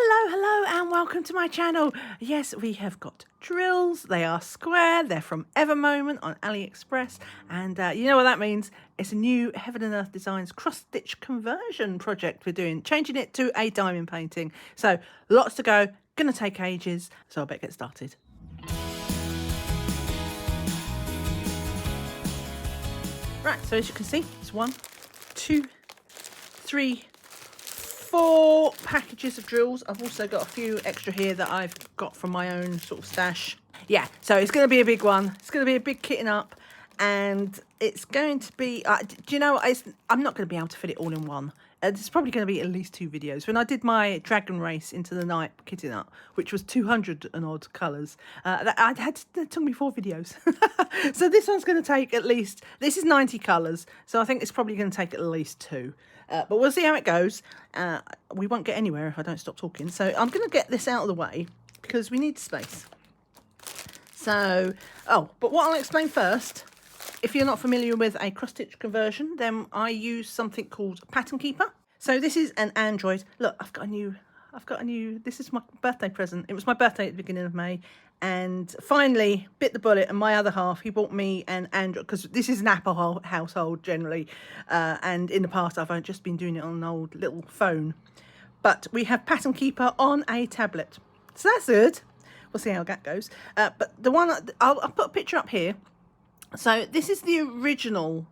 Hello and welcome to my channel. Yes, we have got drills. They are square. They're from Evermoment on AliExpress, and you know what that means. It's a new Heaven and Earth Designs cross-stitch conversion project we're doing, changing it to a diamond painting. So lots to go, gonna take ages, so I better get started. Right, so as you can see, it's 1, 2, 3, 4 packages of drills. I've also got a few extra here that I've got from my own sort of stash. Yeah, so it's going to be a big one. It's going to be a big kitting up, and it's going to be, do you know, I'm not going to be able to fit it all in one. It's probably going to be at least 2 videos. When I did my dragon race into the night kitting up, which was 200 and odd colours, it took me 4 videos. So this one's going to take at least, this is 90 colours, so I think it's probably going to take at least 2. But we'll see how it goes. We won't get anywhere if I don't stop talking. So I'm going to get this out of the way because we need space. So, but what I'll explain first, if you're not familiar with a cross-stitch conversion, then I use something called Pattern Keeper. So this is an Android. Look, I've got a new, this is my birthday present. It was my birthday at the beginning of May. And finally bit the bullet, and my other half, he bought me an Android, because this is an Apple household generally, and in the past I've just been doing it on an old little phone, but we have Pattern Keeper on a tablet, so that's good. We'll see how that goes. But the one I'll put a picture up here. So this is the original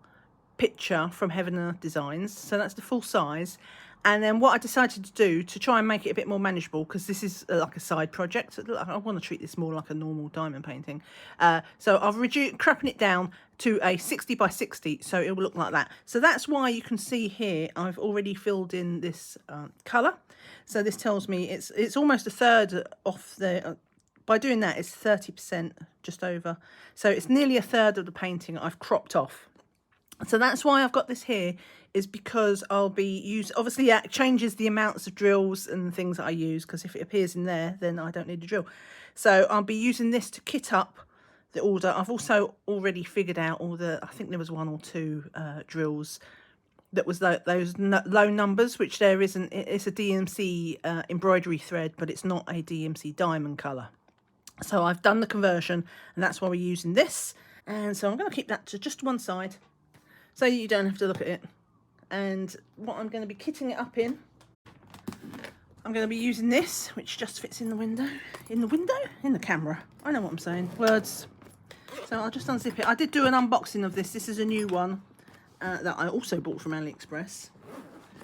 picture from Heaven and Earth Designs, so that's the full size. And then what I decided to do to try and make it a bit more manageable, because this is like a side project, I want to treat this more like a normal diamond painting. So I've crapping it down to a 60 by 60, so it will look like that. So that's why you can see here I've already filled in this colour. So this tells me it's almost a third off the. By doing that, it's 30%, just over. So it's nearly a third of the painting I've cropped off. So that's why I've got this here, is because I'll be obviously it changes the amounts of drills and things that I use, because if it appears in there, then I don't need a drill. So I'll be using this to kit up the order. I've also already figured out all the, I think there was 1 or 2 drills that was those low numbers, which there isn't. It's a DMC embroidery thread, but it's not a DMC diamond colour. So I've done the conversion, and that's why we're using this. And so I'm going to keep that to just one side, so you don't have to look at it. And what I'm going to be kitting it up in, I'm going to be using this, which just fits in the window, in the camera. I know what I'm saying, words. So I'll just unzip it. I did do an unboxing of this. This is a new one that I also bought from AliExpress,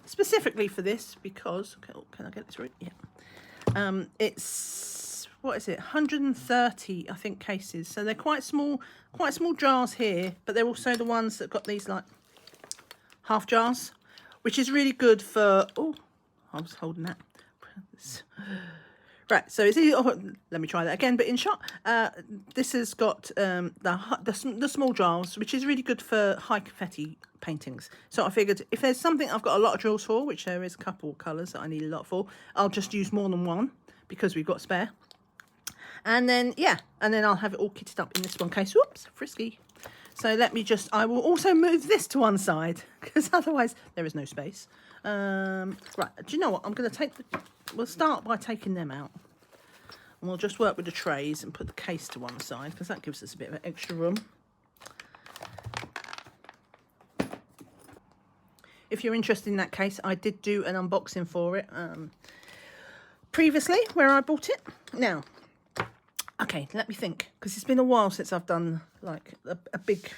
specifically for this, because, can I get this right? Yeah. It's, what is it, 130 I think cases, so they're quite small jars here, but they're also the ones that got these like half jars, which is really good for, oh, I was holding that right. So it's easy. Let me try that again, but in shot. This has got the small jars, which is really good for high confetti paintings. So I figured if there's something I've got a lot of drills for, which there is a couple of colours that I need a lot for, I'll just use more than one, because we've got spare. And then, yeah, and then I'll have it all kitted up in this one case. Whoops, frisky. So let me just, I will also move this to one side, because otherwise there is no space. Right, do you know what? I'm going to we'll start by taking them out. And we'll just work with the trays and put the case to one side, because that gives us a bit of extra room. If you're interested in that case, I did do an unboxing for it previously, where I bought it. Now, okay, let me think, because it's been a while since I've done like a big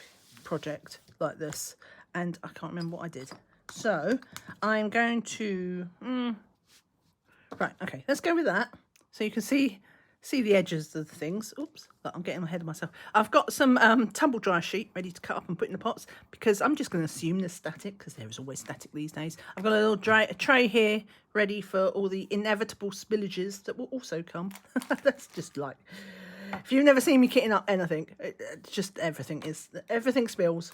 project like this, and I can't remember what I did. So I'm going to, right, okay, let's go with that. So you can see the edges of the things. Oops, I'm getting ahead of myself. I've got some tumble dry sheet ready to cut up and put in the pots, because I'm just going to assume they're static, because there is always static these days. I've got a little tray here ready for all the inevitable spillages that will also come. That's just like, if you've never seen me kitting up anything, it's just everything spills.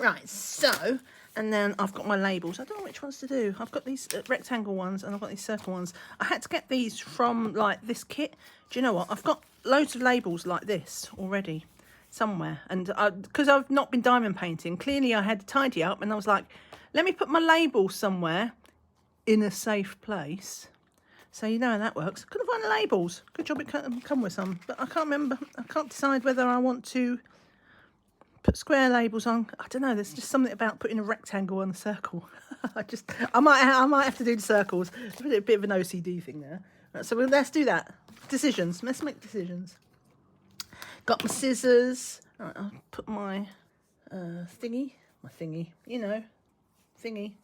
Right, so, and then I've got my labels. I don't know which ones to do. I've got these rectangle ones, and I've got these circle ones. I had to get these from like this kit. Do you know what? I've got loads of labels like this already somewhere, and because I've not been diamond painting, clearly I had to tidy up, and I was like, let me put my labels somewhere in a safe place So you know how that works. Couldn't find the labels. Good job it come with some, but I can't remember. I can't decide whether I want to put square labels on. I don't know. There's just something about putting a rectangle on a circle. I might have to do the circles. It's a bit of an OCD thing there. Right, so let's do that. Decisions. Let's make decisions. Got my scissors. All right, I'll put my thingy. You know, thingy.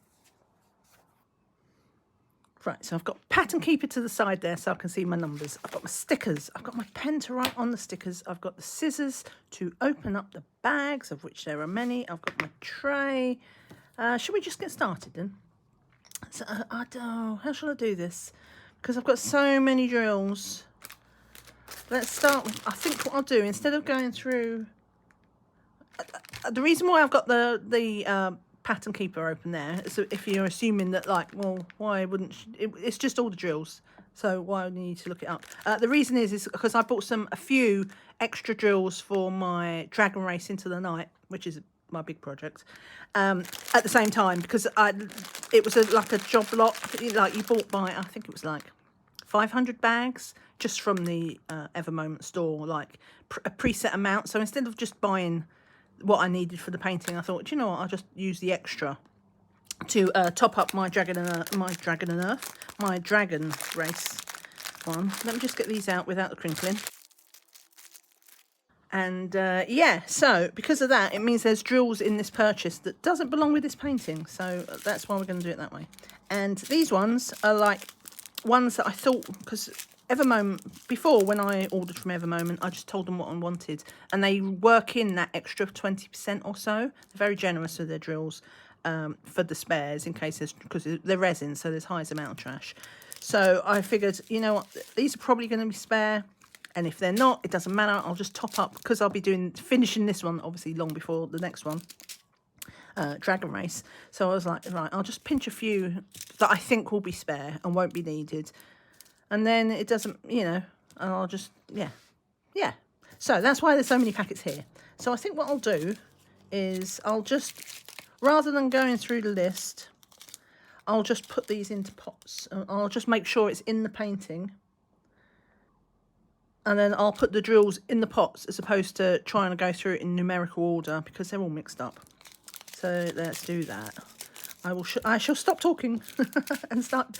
Right, so I've got pattern keeper to the side there so I can see my numbers. I've got my stickers. I've got my pen to write on the stickers. I've got the scissors to open up the bags, of which there are many. I've got my tray. Should we just get started then? So, I don't know. How shall I do this? Because I've got so many drills. Let's start with, I think what I'll do, instead of going through... the reason why I've got the pattern keeper open there. So if you're assuming that, like, well, why wouldn't it's just all the drills, so why would you need to look it up? The reason is because I bought a few extra drills for my Dragon Race into the Night, which is my big project, at the same time, because it was like a job lot, like you bought by, I think it was like 500 bags just from the Ever Moment store, like a preset amount. So instead of just buying what I needed for the painting, I thought, you know what, I'll just use the extra to top up my Dragon Race one. Let me just get these out without the crinkling. And yeah, so because of that, it means there's drills in this purchase that doesn't belong with this painting. So that's why we're going to do it that way. And these ones are like ones that I thought, because Ever Moment, before when I ordered from Ever Moment, I just told them what I wanted, and they work in that extra 20% or so. They're very generous with their drills for the spares, in case there's, because they're resin, so there's highest amount of trash. So I figured, you know what, these are probably going to be spare, and if they're not, it doesn't matter. I'll just top up, because I'll be finishing this one obviously long before the next one, Dragon Race. So I was like, right, I'll just pinch a few that I think will be spare and won't be needed. And then it doesn't, you know, and I'll just, yeah. So that's why there's so many packets here. So I think what I'll do is I'll just, rather than going through the list, I'll just put these into pots. I'll just make sure it's in the painting. And then I'll put the drills in the pots as opposed to trying to go through it in numerical order, because they're all mixed up. So let's do that. I shall stop talking and start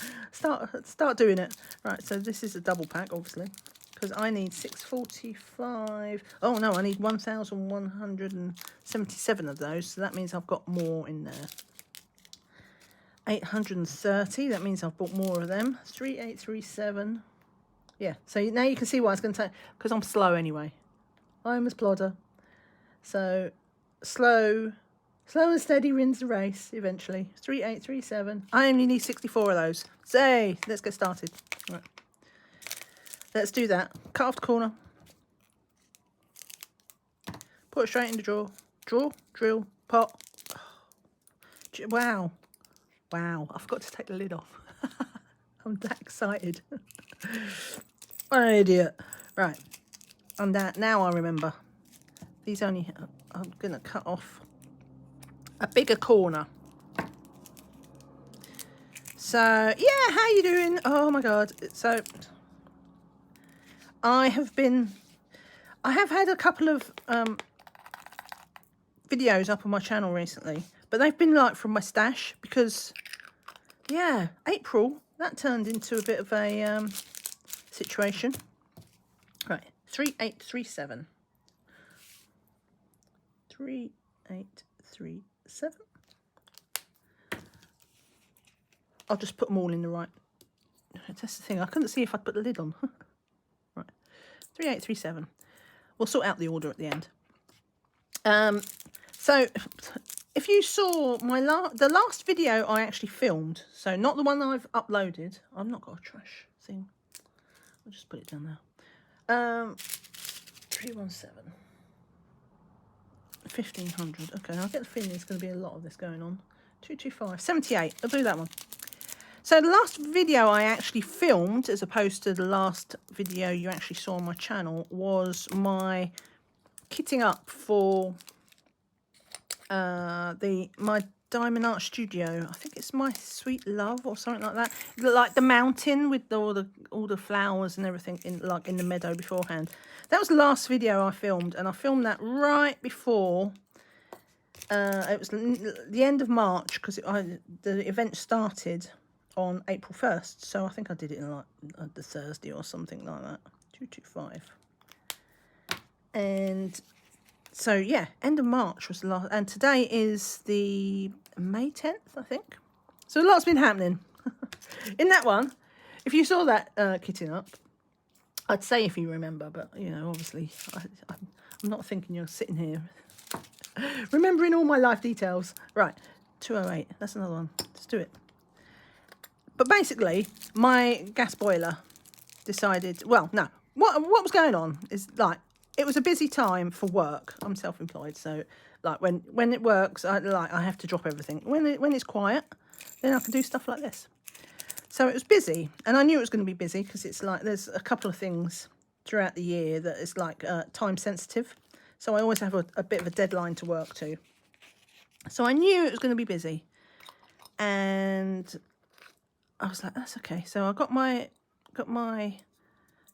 doing it. Right, so this is a double pack, obviously, because I need 645. Oh no, I need 1,177 of those. So that means I've got more in there. 830. That means I've bought more of them. 3837. Yeah. So now you can see why it's going to take, because I'm slow anyway. I'm a plodder. So slow and steady wins the race eventually. 3837. I only need 64 of those. Say, let's get started. Right. Let's do that. Cut off the corner. Put it straight in the drawer. Draw, drill, pot. Wow. Wow. I forgot to take the lid off. I'm that excited. What an idiot. Right. And that, now I remember. These only, I'm going to cut off a bigger corner. So yeah, how you doing? Oh my god. So I have had a couple of videos up on my channel recently, but they've been like from my stash, because yeah, April, that turned into a bit of a situation. Right, 3837. 3837. I'll just put them all in the right. That's the thing. I couldn't see if I'd put the lid on. Right. 3837. We'll sort out the order at the end. So if you saw my the last video I actually filmed, so not the one that I've uploaded. I've not got a trash thing. I'll just put it down there. 317. 1500. Okay, I get the feeling there's going to be a lot of this going on. 225. 78. I'll do that one. So the last video I actually filmed, as opposed to the last video you actually saw on my channel, was my kitting up for my Diamond Art Studio. I think it's My Sweet Love or something like that. Like the mountain with all the flowers and everything in the meadow beforehand. That was the last video I filmed, and I filmed that right before. It was the end of March because the event started on April 1st, so I think I did it in like the Thursday or something like that. 225. And so yeah, end of March was the last, and today is the May 10th, I think. So a lot's been happening. In that one, if you saw that kitting up, I'd say if you remember, but you know, obviously I'm not thinking you're sitting here remembering all my life details. Right, 208, that's another one. Let's do it. But basically, my gas boiler decided, well, no, what was going on is like, it was a busy time for work. I'm self-employed, so like when it works, I have to drop everything. When it's quiet, then I can do stuff like this. So it was busy, and I knew it was going to be busy because it's like there's a couple of things throughout the year that is like time sensitive. So I always have a bit of a deadline to work to. So I knew it was going to be busy, and I was like, that's okay. So I got my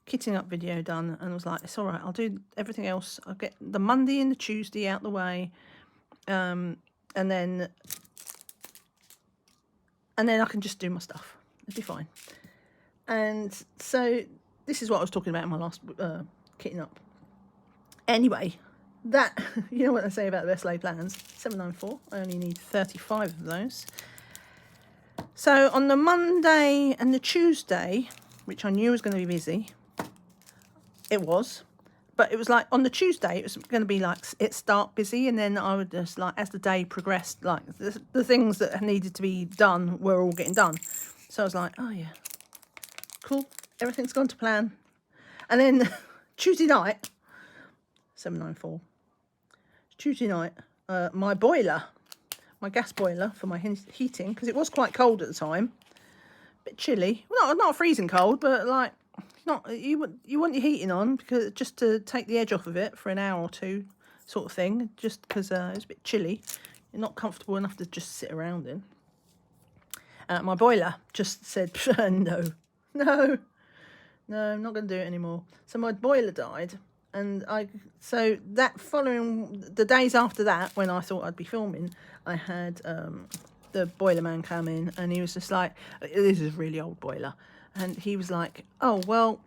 kitting up video done, and I was like, it's all right, I'll do everything else. I'll get the Monday and the Tuesday out the way, and then I can just do my stuff. It'll be fine. And so this is what I was talking about in my last kitting up. Anyway, that, you know what they say about the best laid plans, 794. I only need 35 of those. So on the Monday and the Tuesday, which I knew was going to be busy, it was, but it was like on the Tuesday, it was going to be like it start busy, and then I would just like, as the day progressed, like the things that needed to be done were all getting done. So I was like, oh yeah, cool, everything's gone to plan. And then Tuesday night, 794, Tuesday night, my boiler, my gas boiler for my heating, because it was quite cold at the time, a bit chilly, well, not freezing cold, but like, not, you want your heating on because just to take the edge off of it for an hour or two, sort of thing, just because it's a bit chilly. You're not comfortable enough to just sit around in. My boiler just said, no, I'm not going to do it anymore. So my boiler died, and so that following, the days after that, when I thought I'd be filming, I had the boiler man come in, and he was just like, this is a really old boiler. And he was like, oh, well,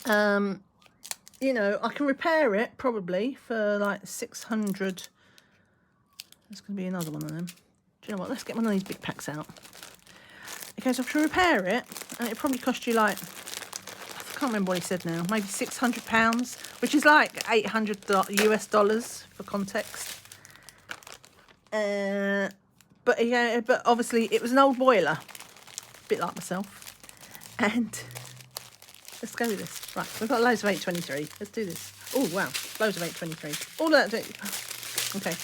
you know, I can repair it probably for like 600. There's going to be another one of them. Do you know what? Let's get one of these big packs out. He goes, I can repair it, and it probably cost you like, I can't remember what he said now, maybe £600, which is like $800 US dollars for context. But yeah, but obviously it was an old boiler, a bit like myself. And let's go with this. Right, we've got loads of 823. Let's do this. Oh, wow. Loads of 823. All that. Okay.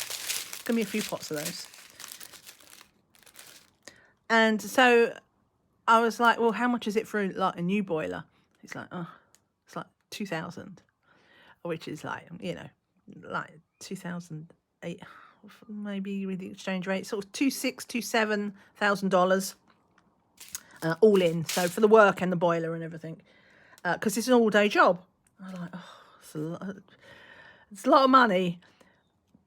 Give me a few pots of those. And so I was like, well, how much is it for like a new boiler? He's like, oh, it's like 2,000, which is like, you know, like 2,008, maybe with the exchange rate, sort of $27,000. All in, so for the work and the boiler and everything, because it's an all-day job. I was like, oh, it's a lot of money.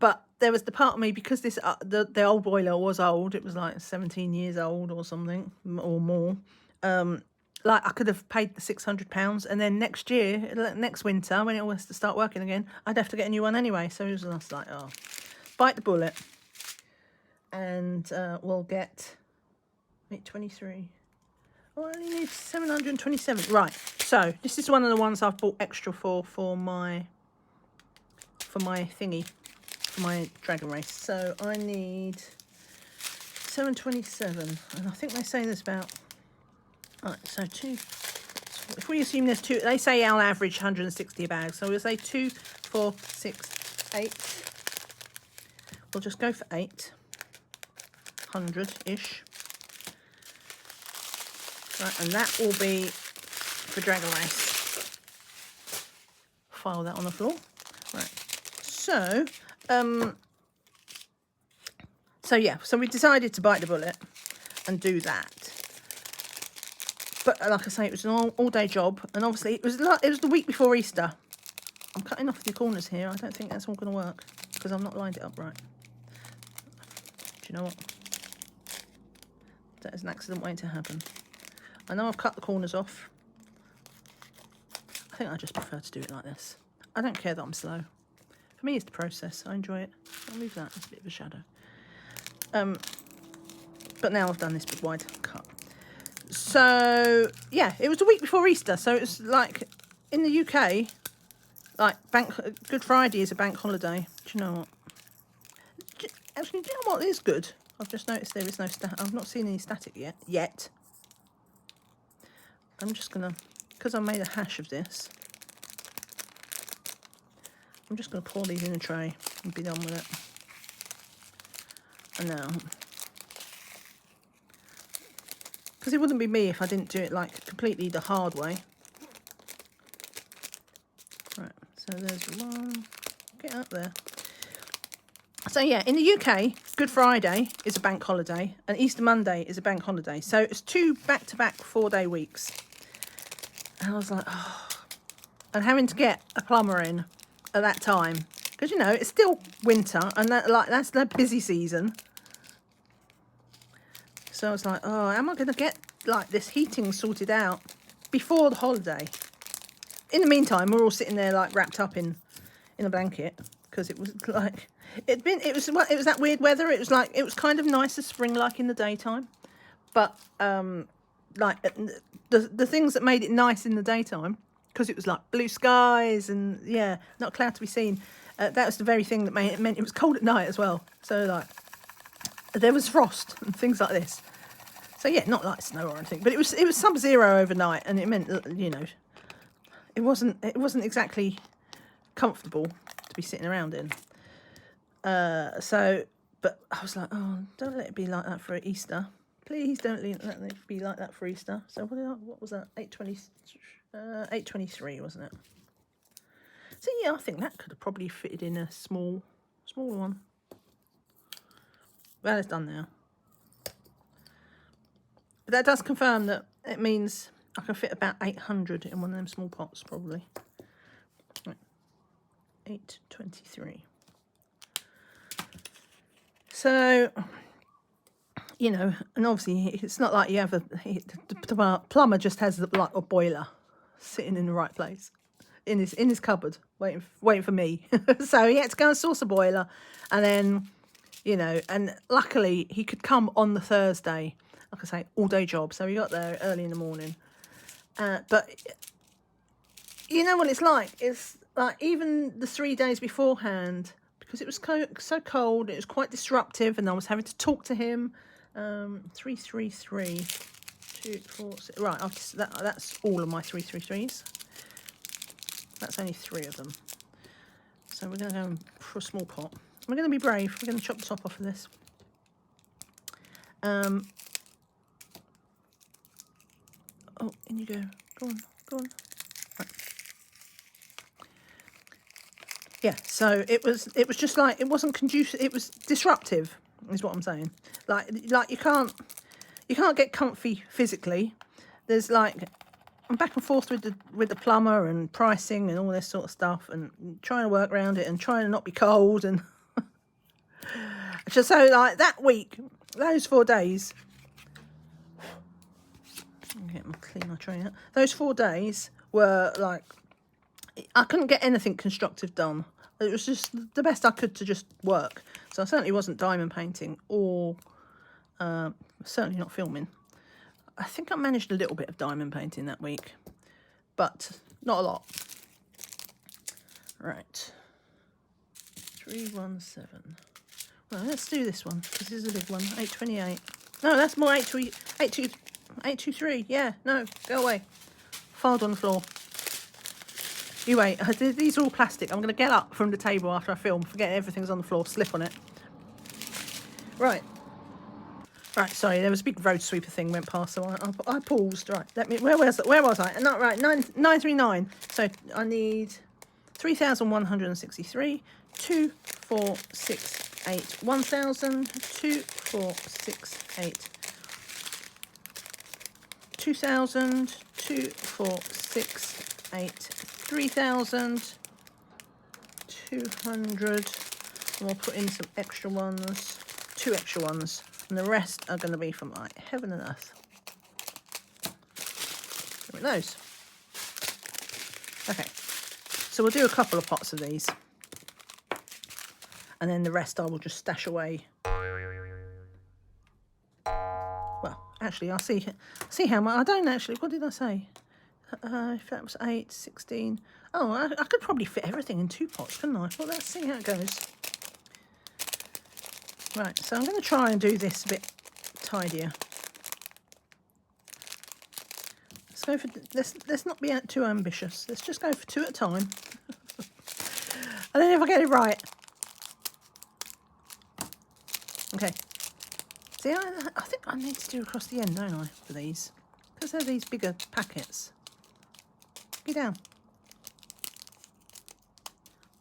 But there was the part of me, because this the old boiler was old, it was like 17 years old or something, or more, like I could have paid the £600, and then next year, next winter, when it was to start working again, I'd have to get a new one anyway. So it was just like, oh, bite the bullet, and we'll get 823. I only need 727. Right, so this is one of the ones I've bought extra for my thingy, for my dragon race. So I need 727, and I think they're saying there's about, all right, so two. If we assume there's two, they say I'll average 160 a bag. So we'll say 2, 4, 6, 8. We'll just go for 800-ish. Right, and that will be for Dragon Race. File that on the floor. Right, so So yeah, so we decided to bite the bullet and do that. But like I say, it was an all-day job, and obviously it was the week before Easter. I'm cutting off the corners here. I don't think that's all going to work because I've not lined it up right. Do you know what? That is an accident waiting to happen. I know I've cut the corners off. I think I just prefer to do it like this. I don't care that I'm slow. For me, it's the process. I enjoy it. I'll move that. It's a bit of a shadow. But now I've done this big wide cut. So yeah, it was the week before Easter. So it was like in the UK, like Good Friday is a bank holiday. Do you know what? Actually, do you know what is good? I've just noticed there is no I've not seen any static yet. I'm just gonna, because I made a hash of this, I'm just gonna pour these in a tray and be done with it. And now, because it wouldn't be me if I didn't do it like completely the hard way. Right, so there's one. Get up there. So yeah, in the UK, Good Friday is a bank holiday and Easter Monday is a bank holiday. So it's 2 back-to-back 4-day weeks. And I was like, oh. And having to get a plumber in at that time, because, you know, it's still winter and that's the busy season. So I was like, oh, am I going to get like this heating sorted out before the holiday? In the meantime, we're all sitting there like wrapped up in a blanket because it was like... It was that weird weather. It was kind of nice as spring like in the daytime, but like the things that made it nice in the daytime, because it was like blue skies and yeah, not a cloud to be seen. That was the very thing that meant it was cold at night as well. So like there was frost and things like this. So yeah, not like snow or anything, but it was sub-zero overnight, and it meant, you know, it wasn't exactly comfortable to be sitting around in. But I was like, oh, don't let it be like that for Easter. Please don't let it be like that for Easter. So what was that? 823, wasn't it? So yeah, I think that could have probably fitted in a smaller one. Well, it's done now. But that does confirm that it means I can fit about 800 in one of them small pots, probably. Right. 823. So, you know, and obviously it's not like you have the plumber just has like a boiler sitting in the right place in his cupboard waiting for me. So he had to go and source a boiler, and then, you know, and luckily he could come on the Thursday, like I say, all day job. So he got there early in the morning. But you know what it's like? It's like even the 3 days beforehand, because it was so cold, it was quite disruptive, and I was having to talk to him. 333, 2, 4, 6. Right, that's all of my 333s. That's only 3 of them. So we're going to go for a small pot. We're going to be brave. We're going to chop the top off of this. Oh, in you go. Go on. Right. Yeah, so it was just like, it wasn't conducive, it was disruptive, is what I'm saying. Like you can't get comfy physically. There's like, I'm back and forth with the plumber and pricing and all this sort of stuff, and trying to work around it and trying to not be cold, and so like that week, those 4 days, clean my tray out. Those 4 days were like, I couldn't get anything constructive done. It was just the best I could to just work. So I certainly wasn't diamond painting or certainly not filming. I think I managed a little bit of diamond painting that week, but not a lot. Right. 317. Well, let's do this one, because this is a big one. 828. No, that's more 823. Yeah, no, go away. Filed on the floor. You wait, these are all plastic. I'm going to get up from the table after I film, forget everything's on the floor, slip on it. Right, sorry, there was a big road sweeper thing went past, so I paused. Right, where was I? Not right, 939. So I need 3,163, 2, 4, 6, 8, 1,000, 2, 4, 6, 8, 2,000, 2, 4, 6, 8, 3,000, 200, and we'll put in some extra ones, 2 extra ones, and the rest are going to be from like heaven and earth. Look at those. Okay, so we'll do a couple of pots of these, and then the rest I will just stash away. Well, actually, I'll see how much. I don't actually. What did I say? If that was 8, 16. Oh, I could probably fit everything in 2 pots, couldn't I? Well, let's see how it goes. Right, so I'm going to try and do this a bit tidier. Let's go for. Let's not be too ambitious. Let's just go for 2 at a time. And then if I get it right. Okay. See, I think I need to do across the end, don't I, for these? Because they're these bigger packets. Get down.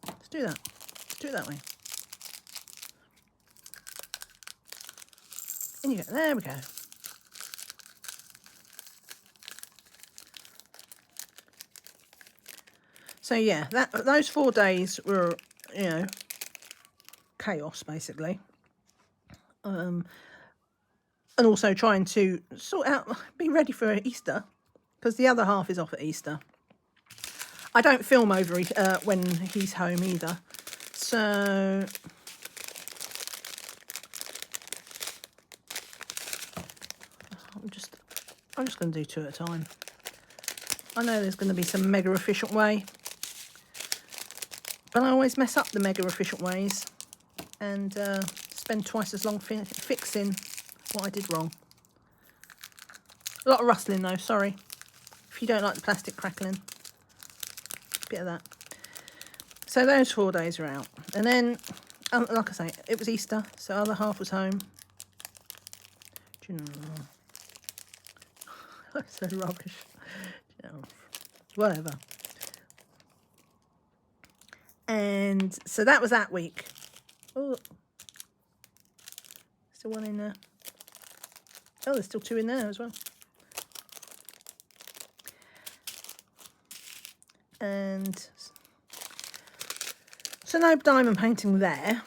Let's do that. Let's do it that way. And you go, there we go. So yeah, those 4 days were, you know, chaos basically. And also trying to sort out, be ready for Easter, because the other half is off at Easter. I don't film over when he's home either, so I'm just going to do 2 at a time. I know there's going to be some mega efficient way, but I always mess up the mega efficient ways and spend twice as long fixing what I did wrong. A lot of rustling though, sorry. If you don't like the plastic crackling. Bit of that. So those 4 days are out. And then, like I say, it was Easter, so the other half was home. Do you know? That's so rubbish. You know, whatever. And so that was that week. Oh, still 1 in there. Oh, there's still 2 in there as well. And so no diamond painting there.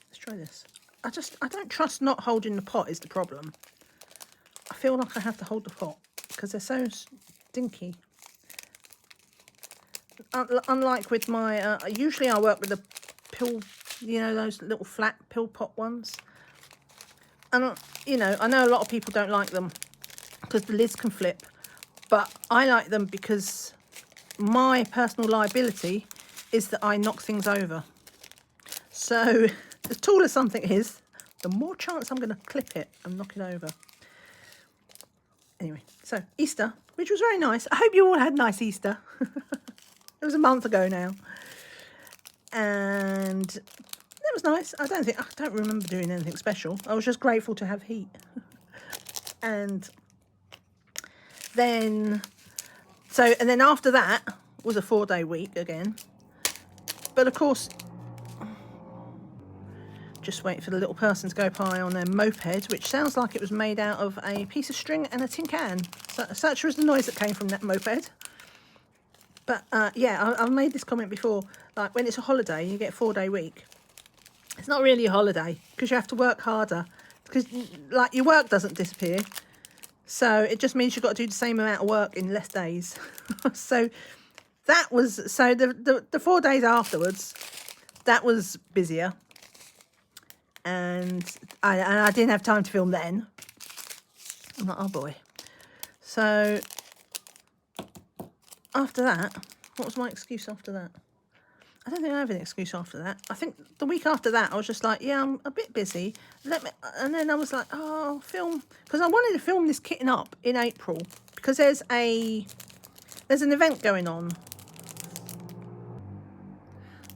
Let's try this. I don't trust not holding the pot is the problem. I feel like I have to hold the pot because they're so stinky. Unlike with my, usually I work with the pill, you know, those little flat pill pot ones. And, you know, I know a lot of people don't like them because the lids can flip. But I like them because my personal liability is that I knock things over. So the taller something is, the more chance I'm going to clip it and knock it over. Anyway, so Easter, which was very nice. I hope you all had a nice Easter. It was a month ago now. And that was nice. I don't remember doing anything special. I was just grateful to have heat. And then after that was a 4-day week again. But of course, just wait for the little person to go by on their moped, which sounds like it was made out of a piece of string and a tin can. Such was the noise that came from that moped. But yeah, I've made this comment before. Like when it's a holiday, you get a 4-day week. It's not really a holiday because you have to work harder. Because like your work doesn't disappear. So it just means you've got to do the same amount of work in less days. So that was, so the 4 days afterwards, that was busier. And I didn't have time to film then. I'm like, oh boy. So after that, what was my excuse after that? I don't think I have an excuse after that. I think the week after that, I was just like, yeah, I'm a bit busy. And then I was like, oh, I'll film. Because I wanted to film this kitting up in April. Because there's an event going on.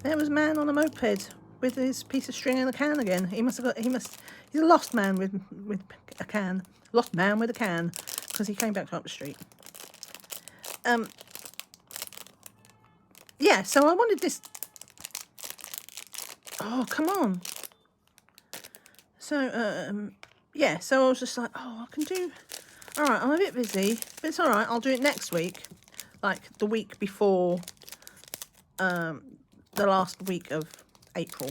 There was a man on a moped with his piece of string and a can again. He's a lost man with a can. Lost man with a can. Because he came back up the street. Yeah, so I wanted this Oh, come on. So, yeah, so I was just like, oh, I can do... All right, I'm a bit busy, but it's all right. I'll do it next week, like the week before the last week of April.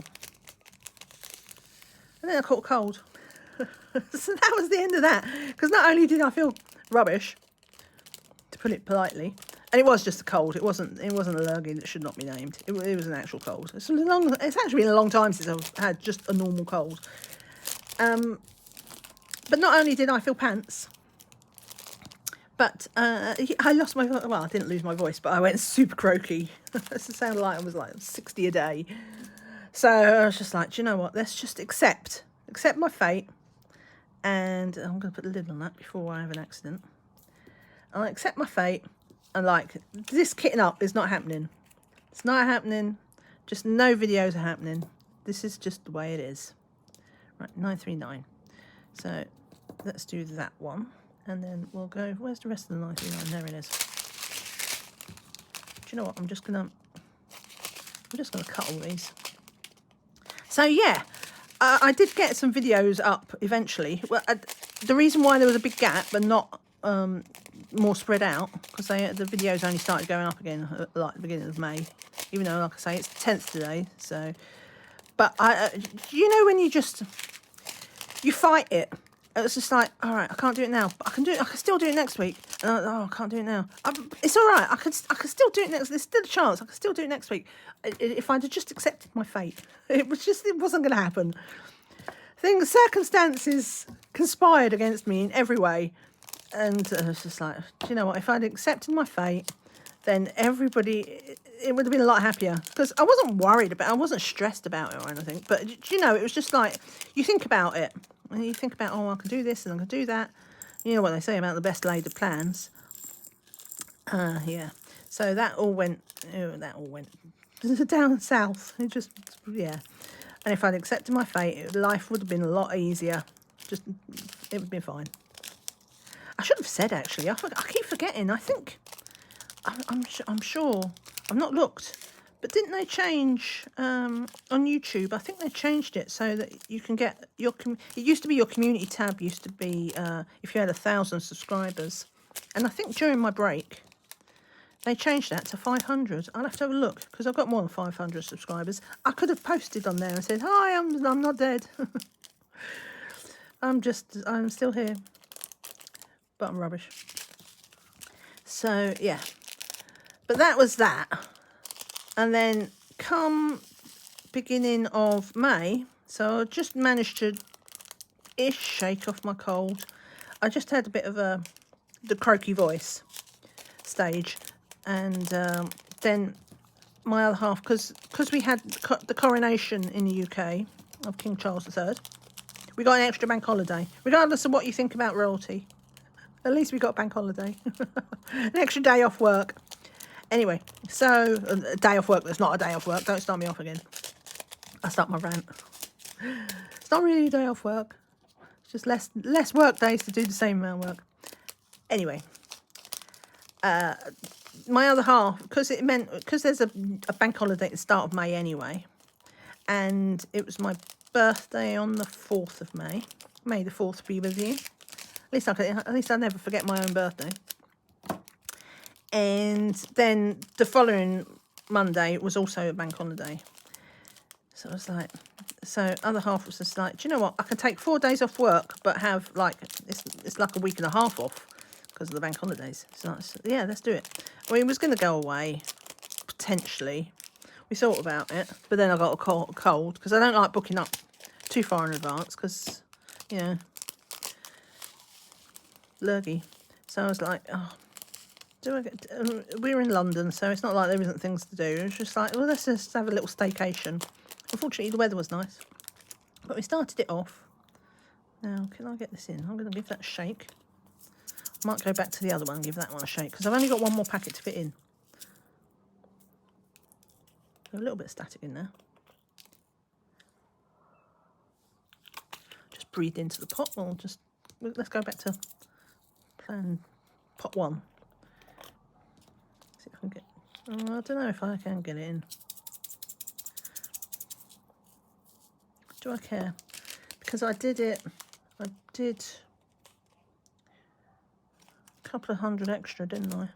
And then I caught a cold. So that was the end of that. Because not only did I feel rubbish, to put it politely, and it was just a cold. It wasn't a lurgy that should not be named. It was an actual cold. It's actually been a long time since I've had just a normal cold. But not only did I feel pants, but I lost my voice. Well, I didn't lose my voice, but I went super croaky. It sounded like I was like 60 a day. So I was just like, do you know what? Let's just accept my fate. And I'm going to put the lid on that before I have an accident. I'll accept my fate. And like, this kitting up is not happening. It's not happening. Just no videos are happening. This is just the way it is. Right, 939. So let's do that one. And then we'll go, where's the rest of the 939? There it is. Do you know what? I'm just gonna cut all these. So yeah, I did get some videos up eventually. Well, the reason why there was a big gap but not more spread out, because the videos only started going up again like the beginning of May, even though, like I say, it's the 10th today. So, but you know when you fight it. It's just like, all right, I can't do it now, but I can still do it next week. And I can't do it now. It's all right. I can still do it next. There's still a chance. I can still do it next week. If I'd have just accepted my fate, it wasn't going to happen. Circumstances conspired against me in every way, and it's just like, do you know what? If I'd accepted my fate, then it would have been a lot happier, because I wasn't worried about, I wasn't stressed about it or anything. But you know, it was just like, you think about it. And you think about, oh, I can do this and I can do that. You know what they say about the best laid of plans. Yeah. So that all went down south. It just, yeah. And if I'd accepted my fate, life would have been a lot easier. It would have been fine. I should have said, actually. I keep forgetting. I think, I'm sure. I've not looked. But didn't they change on YouTube? I think they changed it so that you can get it used to be your community tab used to be if you had 1,000 subscribers, and I think during my break they changed that to 500. I'll have to have a look, because I've got more than 500 subscribers. I could have posted on there and said, "Hi, I'm not dead. I'm still here, but I'm rubbish." So yeah, but that was that. And then come beginning of May, so I just managed to shake off my cold. I just had a bit of the croaky voice stage, and then my other half, because we had the coronation in the UK of King Charles III, we got an extra bank holiday. Regardless of what you think about royalty, at least we got a bank holiday. An extra day off work. Anyway, so a day off work that's not a day off work. Don't start me off again. I start my rant. It's not really a day off work. It's just less work days to do the same amount of work. Anyway, my other half, because there's a bank holiday at the start of May anyway, and it was my birthday on the 4th of May. May the 4th be with you. At least I never forget my own birthday. And then the following Monday was also a bank holiday. So I was like, other half was just like, do you know what? I can take 4 days off work, but have like, it's like a week and a half off because of the bank holidays. So yeah, let's do it. Well, he was going to go away, potentially. We thought about it, but then I got a cold, because I don't like booking up too far in advance, because, you know, lurgy. So I was like, oh, we're in London, so it's not like there isn't things to do. It was just like, well, let's just have a little staycation. Unfortunately, the weather was nice, but we started it off. Now, can I get this in? I'm going to give that a shake. I might go back to the other one and give that one a shake, because I've only got one more packet to fit in. A little bit of static in there. Just breathe into the pot. Let's go back to plan pot 1. I don't know if I can get it in. do I care? Because I did a couple of hundred extra, didn't I?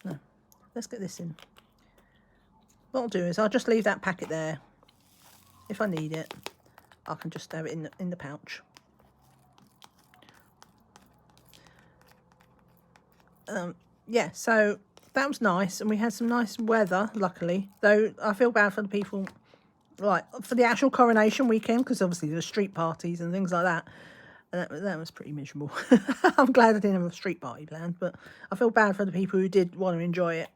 No, let's get this in. What I'll do is I'll just leave that packet there. If I need it, I can just have it in the pouch. Yeah, so that was nice, and we had some nice weather, luckily. Though I feel bad for the people, like for the actual coronation weekend, because obviously there were street parties and things like that. And that was pretty miserable. I'm glad I didn't have a street party planned, but I feel bad for the people who did want to enjoy it.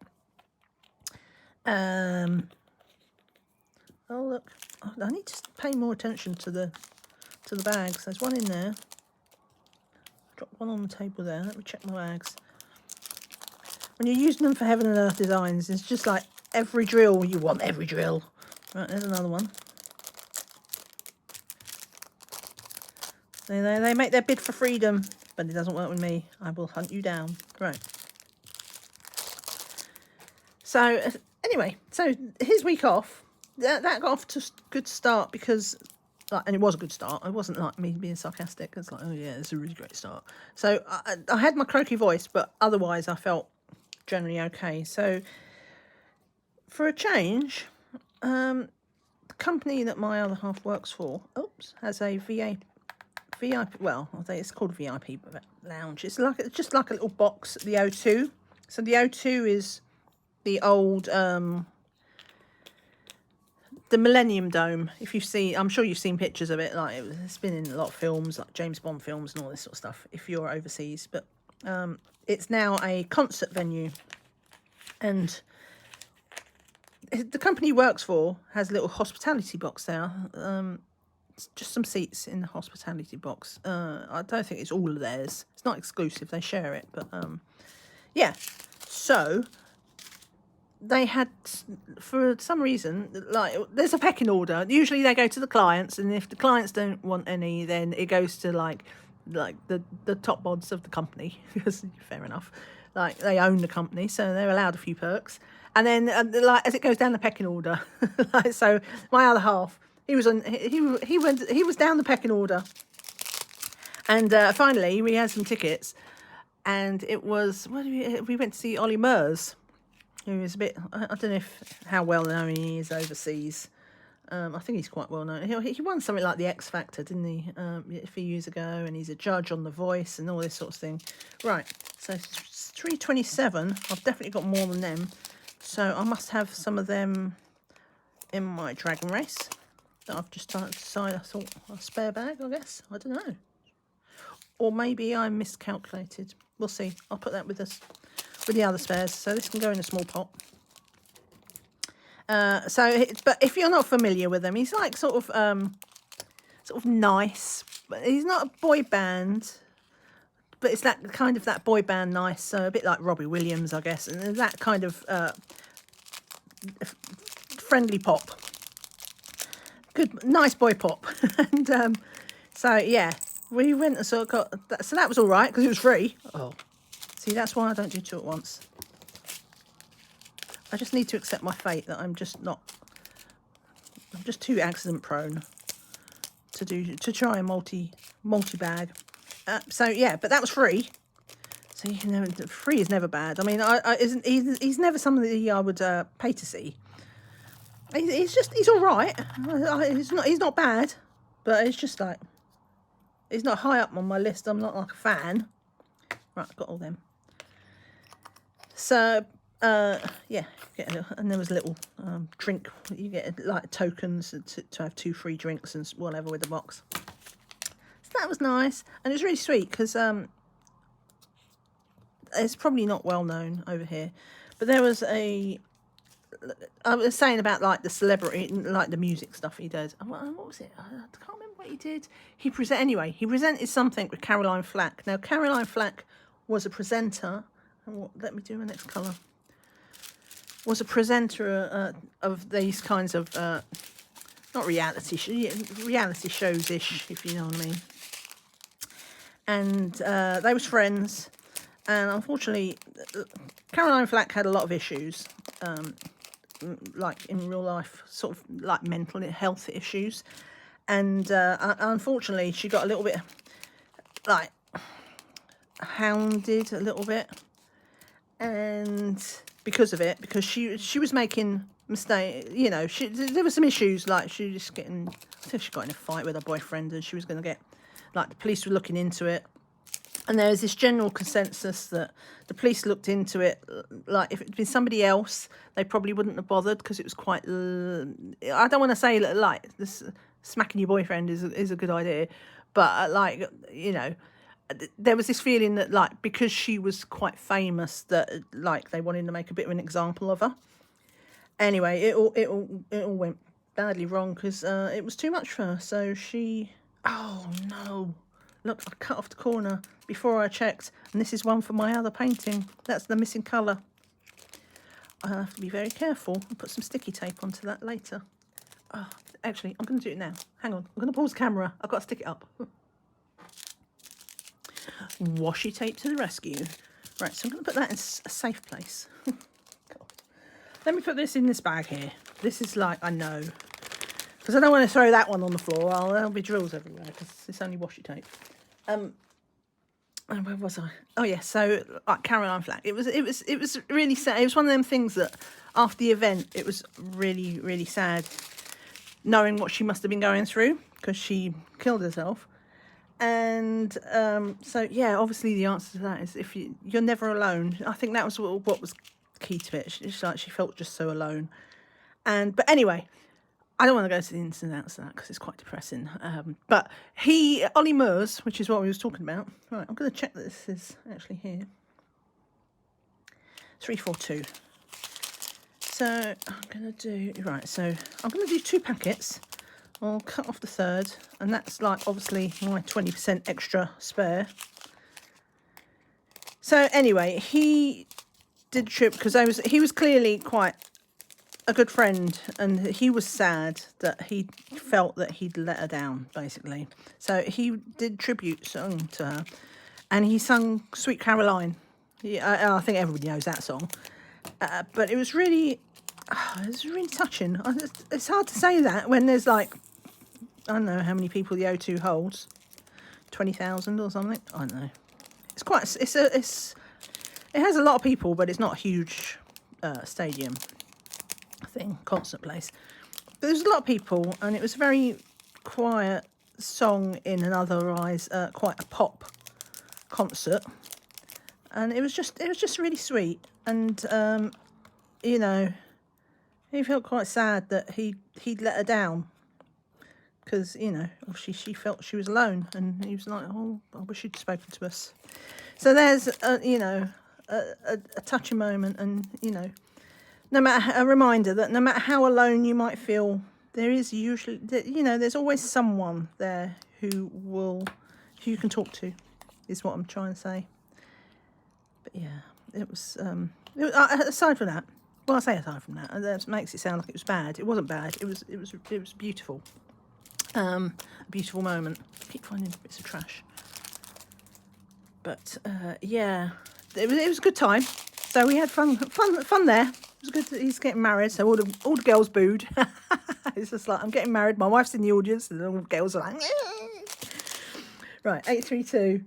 Oh look, I need to pay more attention to the bags. There's one in there. Drop one on the table there. Let me check my bags. When you're using them for Heaven and Earth designs, it's just like every drill, you want every drill. Right, there's another one. They make their bid for freedom, but it doesn't work with me. I will hunt you down. Right. So, anyway, so his week off, that got off to a good start because, like, and it was a good start. It wasn't like me being sarcastic. It's like, oh yeah, it's a really great start. So I had my croaky voice, but otherwise I felt generally okay. So for a change, the company that my other half works for, has a VIP. Well, I think it's called VIP lounge. It's just like a little box. The O2. So the O2 is the old the Millennium Dome. If you see, I'm sure you've seen pictures of it. Like it's been in a lot of films, like James Bond films and all this sort of stuff. If you're overseas, but it's now a concert venue, and the company he works for has a little hospitality box there. It's just some seats in the hospitality box. I don't think it's all of theirs. It's not exclusive. They share it, but yeah. So they had, for some reason, like there's a pecking order. Usually they go to the clients, and if the clients don't want any, then it goes to like the top bods of the company. Because fair enough, like they own the company, so they're allowed a few perks. And then like as it goes down the pecking order, like so my other half, he was down the pecking order, and finally we had some tickets, and it was we went to see Ollie Murs, who is a bit, I don't know how well known he is overseas. I think he's quite well known. He won something like the X Factor, didn't he, a few years ago, and he's a judge on The Voice and all this sort of thing. Right, so 327. I've definitely got more than them, so I must have some of them in my Dragon Race that I've just decided. I thought a spare bag, I guess. I don't know, or maybe I miscalculated. We'll see. I'll put that with us. With the other spares, so this can go in a small pot. But if you're not familiar with him, he's like sort of nice. But he's not a boy band, but it's that kind of that boy band nice. So a bit like Robbie Williams, I guess, and that kind of friendly pop. Good, nice boy pop. And so yeah, we went and sort of got that. So that was all right because it was free. Oh. See, that's why I don't do two at once. I just need to accept my fate that I'm just too accident prone to try a multi bag. So yeah, but that was free. So you know, free is never bad. I mean, he's never somebody I would pay to see. He's all right. He's not bad, but it's just like he's not high up on my list. I'm not like a fan. Right, I've got all them. So, yeah, and there was a little drink. You get like tokens to have 2 free drinks and whatever with the box. So that was nice, and it was really sweet because it's probably not well known over here, but there was I was saying about like the celebrity, like the music stuff he did. What was it? I can't remember what he did. He presented something with Caroline Flack. Now Caroline Flack was a presenter. Let me do my next colour. Was a presenter of these kinds of not reality shows-ish, if you know what I mean. And they was friends, and unfortunately, Caroline Flack had a lot of issues, like in real life, sort of like mental health issues, And unfortunately, she got a little bit, like, hounded a little bit. And because of it, because she was making mistake, you know, there were some issues, like she just getting, I think she got in a fight with her boyfriend and she was going to get, like, the police were looking into it. And there was this general consensus that the police looked into it, like if it'd been somebody else, they probably wouldn't have bothered because it was quite, I don't want to say like this, smacking your boyfriend is a good idea, but like, you know, there was this feeling that, like, because she was quite famous, that like they wanted to make a bit of an example of her. Anyway, it all went badly wrong because it was too much for her. So she, oh no, look, I cut off the corner before I checked, and this is one for my other painting. That's the missing colour. I'll have to be very careful and put some sticky tape onto that later. Oh, actually, I'm going to do it now. Hang on, I'm going to pause the camera. I've got to stick it up. Washi tape to the rescue. Right, so I'm going to put that in a safe place. God. Let me put this in this bag here. This is like, I know, because I don't want to throw that one on the floor. There'll be drills everywhere because it's only washi tape. Where was I? Oh yeah, so like Caroline Flack. It was really sad. It was one of them things that after the event, it was really, really sad, knowing what she must have been going through because she killed herself. And so yeah, obviously the answer to that is if you're never alone. I think that was what was key to it. She felt just so alone. But anyway, I don't want to go to the ins and outs of that because it's quite depressing. But Ollie Murs, which is what we was talking about. Right, I'm going to check that this is actually here. 342. So I'm going to do, right, so I'm going to do 2 packets. I'll cut off the third, and that's like obviously my 20% extra spare. So anyway, he did a trip because he was clearly quite a good friend, and he was sad that he felt that he'd let her down, basically. So he did tribute song to her, and he sung Sweet Caroline. I think everybody knows that song. But it was really touching. It's hard to say that when there's like, I don't know how many people the O2 holds, 20,000 or something. I don't know. It's quite. It has a lot of people, but it's not a huge stadium thing, concert place. But there's a lot of people, and it was a very quiet song in an otherwise quite a pop concert, and it was just really sweet. And you know, he felt quite sad that he'd let her down. Because, you know, obviously she felt she was alone, and he was like, oh, I wish you'd spoken to us. So there's, you know, a touching moment, and, you know, a reminder that no matter how alone you might feel, there is usually, you know, there's always someone there who you can talk to, is what I'm trying to say. But yeah, it was aside from that, well, I say aside from that, that makes it sound like it was bad. It wasn't bad. It was beautiful. A beautiful moment. I keep finding bits of trash. But yeah, it was a good time. So we had fun there. It was good that he's getting married. So all the girls booed. It's just like, I'm getting married. My wife's in the audience, and all the girls are like, right, 832.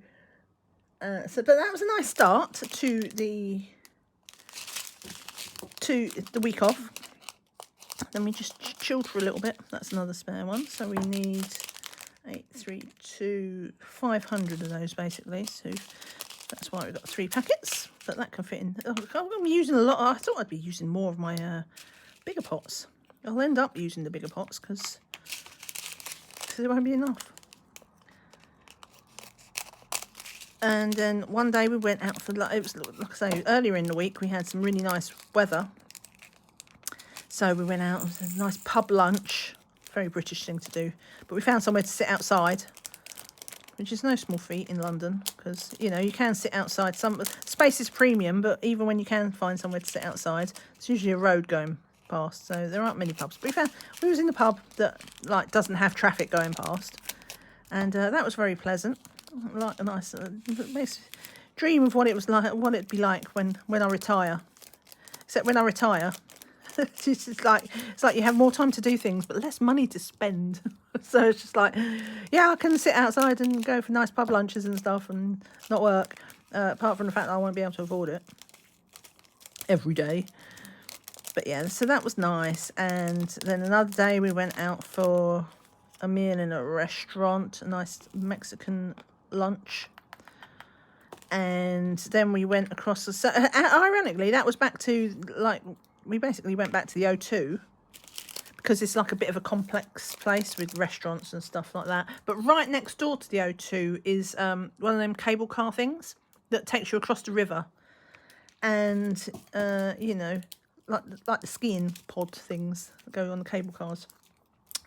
But that was a nice start to the week off. Then we just chilled for a little bit. That's another spare one. So we need 832, 500 of those basically. So that's why we've got 3 packets. But that can fit in. I'm using a lot. I thought I'd be using more of my bigger pots. I'll end up using the bigger pots because there won't be enough. And then one day we went out for, it was, like I say, earlier in the week we had some really nice weather. So we went out, it was a nice pub lunch, very British thing to do. But we found somewhere to sit outside, which is no small feat in London, because, you know, you can sit outside. Some space is premium, but even when you can find somewhere to sit outside, it's usually a road going past, so there aren't many pubs. But we was in the pub that, like, doesn't have traffic going past, and that was very pleasant. Like a nice dream of what it was like, what it'd be like when I retire. Except when I retire, It's just like, it's like you have more time to do things, but less money to spend. So it's just like, yeah, I can sit outside and go for nice pub lunches and stuff and not work. Apart from the fact that I won't be able to afford it every day. But yeah, so that was nice. And then another day we went out for a meal in a restaurant, a nice Mexican lunch. And then we went across the... So, ironically, that was back to, like, we basically went back to the O2 because it's like a bit of a complex place with restaurants and stuff like that. But right next door to the O2 is one of them cable car things that takes you across the river. And, you know, like the skiing pod things that go on the cable cars.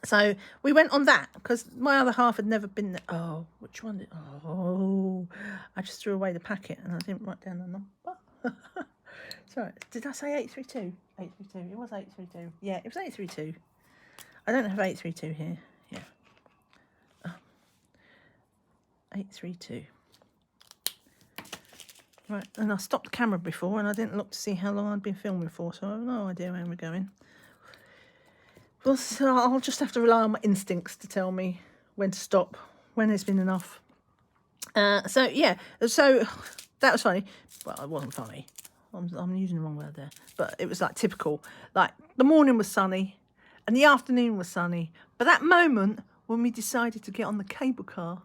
So we went on that because my other half had never been there. Oh, which one? Oh, I just threw away the packet and I didn't write down the number. Sorry, did I say 832? 832. It was 832. Yeah, it was 832. I don't have 832 here. Yeah. Oh. 832. Right, and I stopped the camera before and I didn't look to see how long I'd been filming for, so I have no idea where we're going. Well, so I'll just have to rely on my instincts to tell me when to stop, when it's been enough. So, yeah, so that was funny. Well, it wasn't funny. I'm using the wrong word there. But it was like typical. Like, the morning was sunny and the afternoon was sunny. But that moment when we decided to get on the cable car,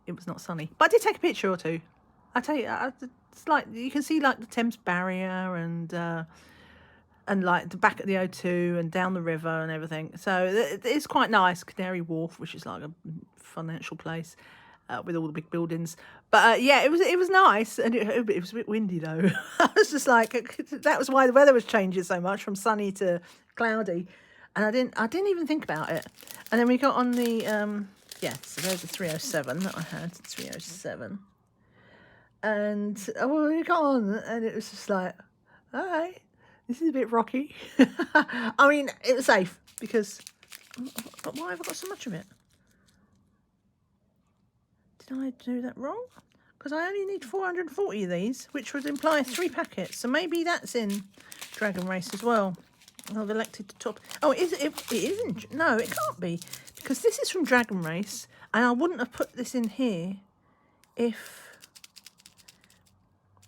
it was not sunny. But I did take a picture or two. I tell you, it's like, you can see like the Thames barrier and like the back at the O2 and down the river and everything. So it's quite nice. Canary Wharf, which is like a financial place with all the big buildings. But yeah, it was nice, and it was a bit windy though. I was just like, that was why the weather was changing so much from sunny to cloudy, and I didn't even think about it. And then we got on the yeah. So there's the 307 that I had, 307, and we got on, and it was just like, all right. This is a bit rocky. I mean, it was safe because... But why have I got so much of it? Did I do that wrong? Because I only need 440 of these, which would imply 3 packets. So maybe that's in Dragon Race as well. I've elected to top... Oh, it isn't. No, it can't be. Because this is from Dragon Race. And I wouldn't have put this in here if...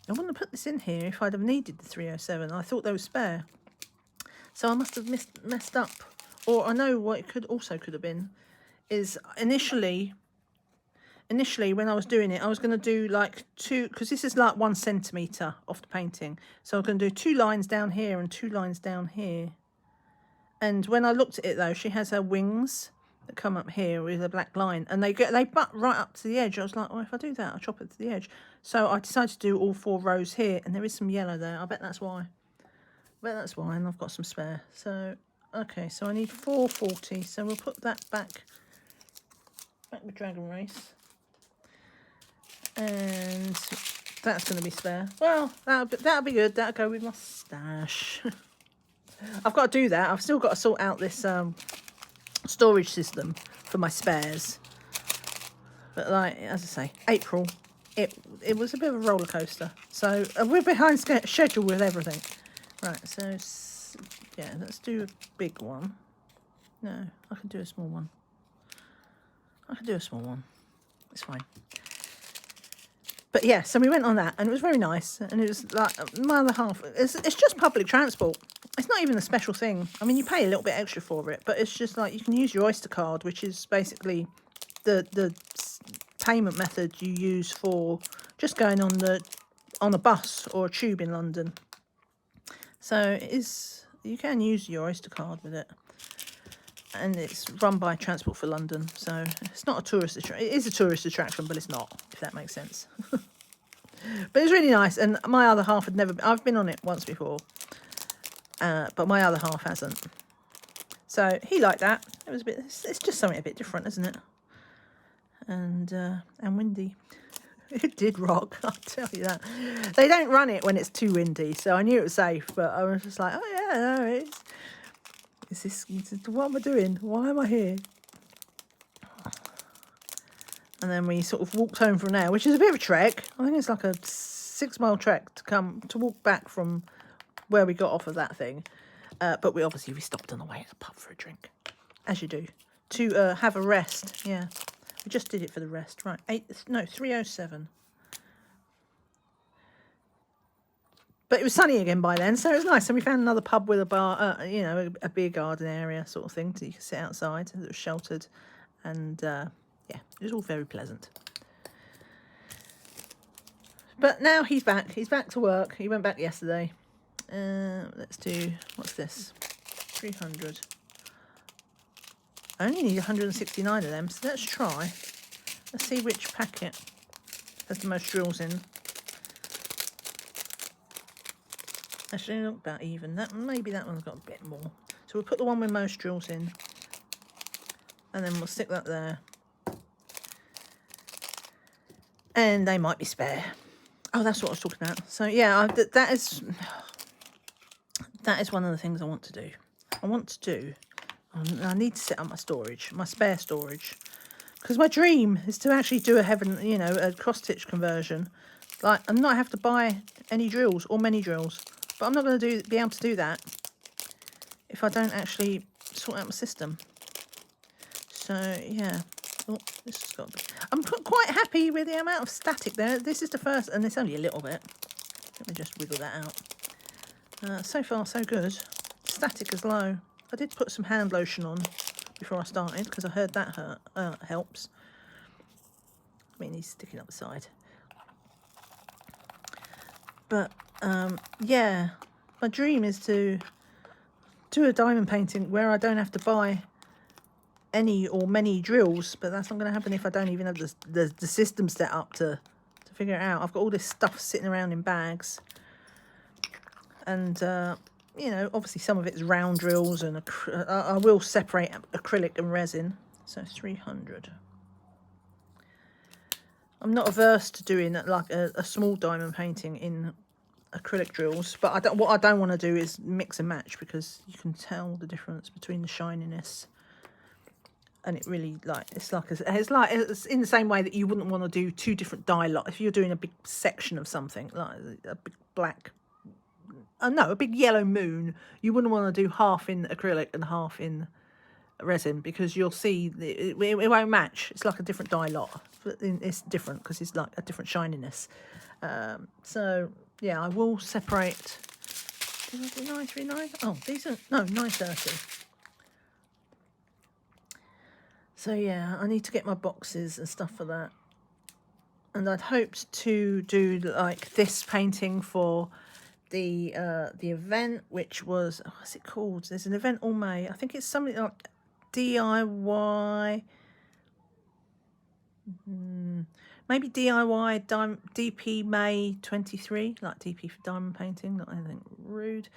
I wouldn't have put this in here if I'd have needed the 307. I thought they were spare. So I must have messed up. Or I know what it could have been. Is initially when I was doing it, I was going to do like 2... Because this is like 1 centimetre off the painting. So I'm going to do 2 lines down here and 2 lines down here. And when I looked at it though, she has her wings that come up here with a black line, and they butt right up to the edge. I was like, oh, if I do that, I'll chop it to the edge. So I decided to do all 4 rows here, and there is some yellow there. I bet that's why. And I've got some spare. So okay, so I need 440. So we'll put that back with Dragon Race, and that's going to be spare. Well, that'll be good. That'll go with my stash. I've got to do that. I've still got to sort out this storage system for my spares. But like, as I say, April, it was a bit of a roller coaster. So we're behind schedule with everything. Right, so yeah, let's do a big one. No, I can do a small one. It's fine. But yeah, so we went on that, and it was very nice. And it was like my other half. It's just public transport. It's not even a special thing. I mean, you pay a little bit extra for it, but it's just like you can use your Oyster card, which is basically the payment method you use for just going on a bus or a tube in London. So you can use your Oyster card with it, and it's run by Transport for London. So it's not a tourist attraction. It is a tourist attraction, but it's not, if that makes sense. But it's really nice, and my other half had never. I've been on it once before. But my other half hasn't. So he liked that. It was a bit. It's just something a bit different, isn't it? And windy. It did rock, I'll tell you that. They don't run it when it's too windy, so I knew it was safe. But I was just like, oh yeah, no, is this what am I doing? Why am I here? And then we sort of walked home from there, which is a bit of a trek. I think it's like a 6-mile trek to walk back from where we got off of that thing. But we stopped on the way to the pub for a drink, as you do, to have a rest. Yeah, we just did it for the rest. Right, 3:07. But it was sunny again by then, so it was nice. So we found another pub with a bar, you know, a beer garden area sort of thing, so you could sit outside. It was sheltered, and yeah, it was all very pleasant. But now he's back. He's back to work. He went back yesterday. Let's do, what's this? 300. I only need 169 of them, so let's try. Let's see which packet has the most drills in. Actually, not about even. Maybe that one's got a bit more. So we'll put the one with most drills in, and then we'll stick that there. And they might be spare. Oh, that's what I was talking about. So yeah, that is one of the things I want to do. I need to set up my storage, my spare storage, because my dream is to actually do a cross-stitch conversion. Like, and not have to buy any drills or many drills. But I'm not going to be able to do that if I don't actually sort out my system. So yeah, this has got. I'm quite happy with the amount of static there. This is the first, and it's only a little bit. Let me just wiggle that out. So far, so good. Static is low. I did put some hand lotion on before I started because I heard that helps. I mean, he's sticking up the side. But yeah, my dream is to do a diamond painting where I don't have to buy any or many drills, but that's not going to happen if I don't even have the system set up to figure it out. I've got all this stuff sitting around in bags, and you know, obviously some of it's round drills, and I will separate acrylic and resin. So 300. I'm not averse to doing like a small diamond painting in acrylic drills, but what I don't want to do is mix and match, because you can tell the difference between the shininess, and it really it's in the same way that you wouldn't want to do two different dye lots if you're doing a big section of something, like a big black, a big yellow moon. You wouldn't want to do half in acrylic and half in resin, because you'll see it won't match. It's like a different dye lot. It's different because it's like a different shininess. So yeah, I will separate. Did I do 939? Oh, these are 930. So yeah, I need to get my boxes and stuff for that. And I'd hoped to do like this painting for the event, which was, what's it called? There's an event all May. I think it's something like DIY. Maybe DIY DP May 23, like DP for diamond painting, not anything rude.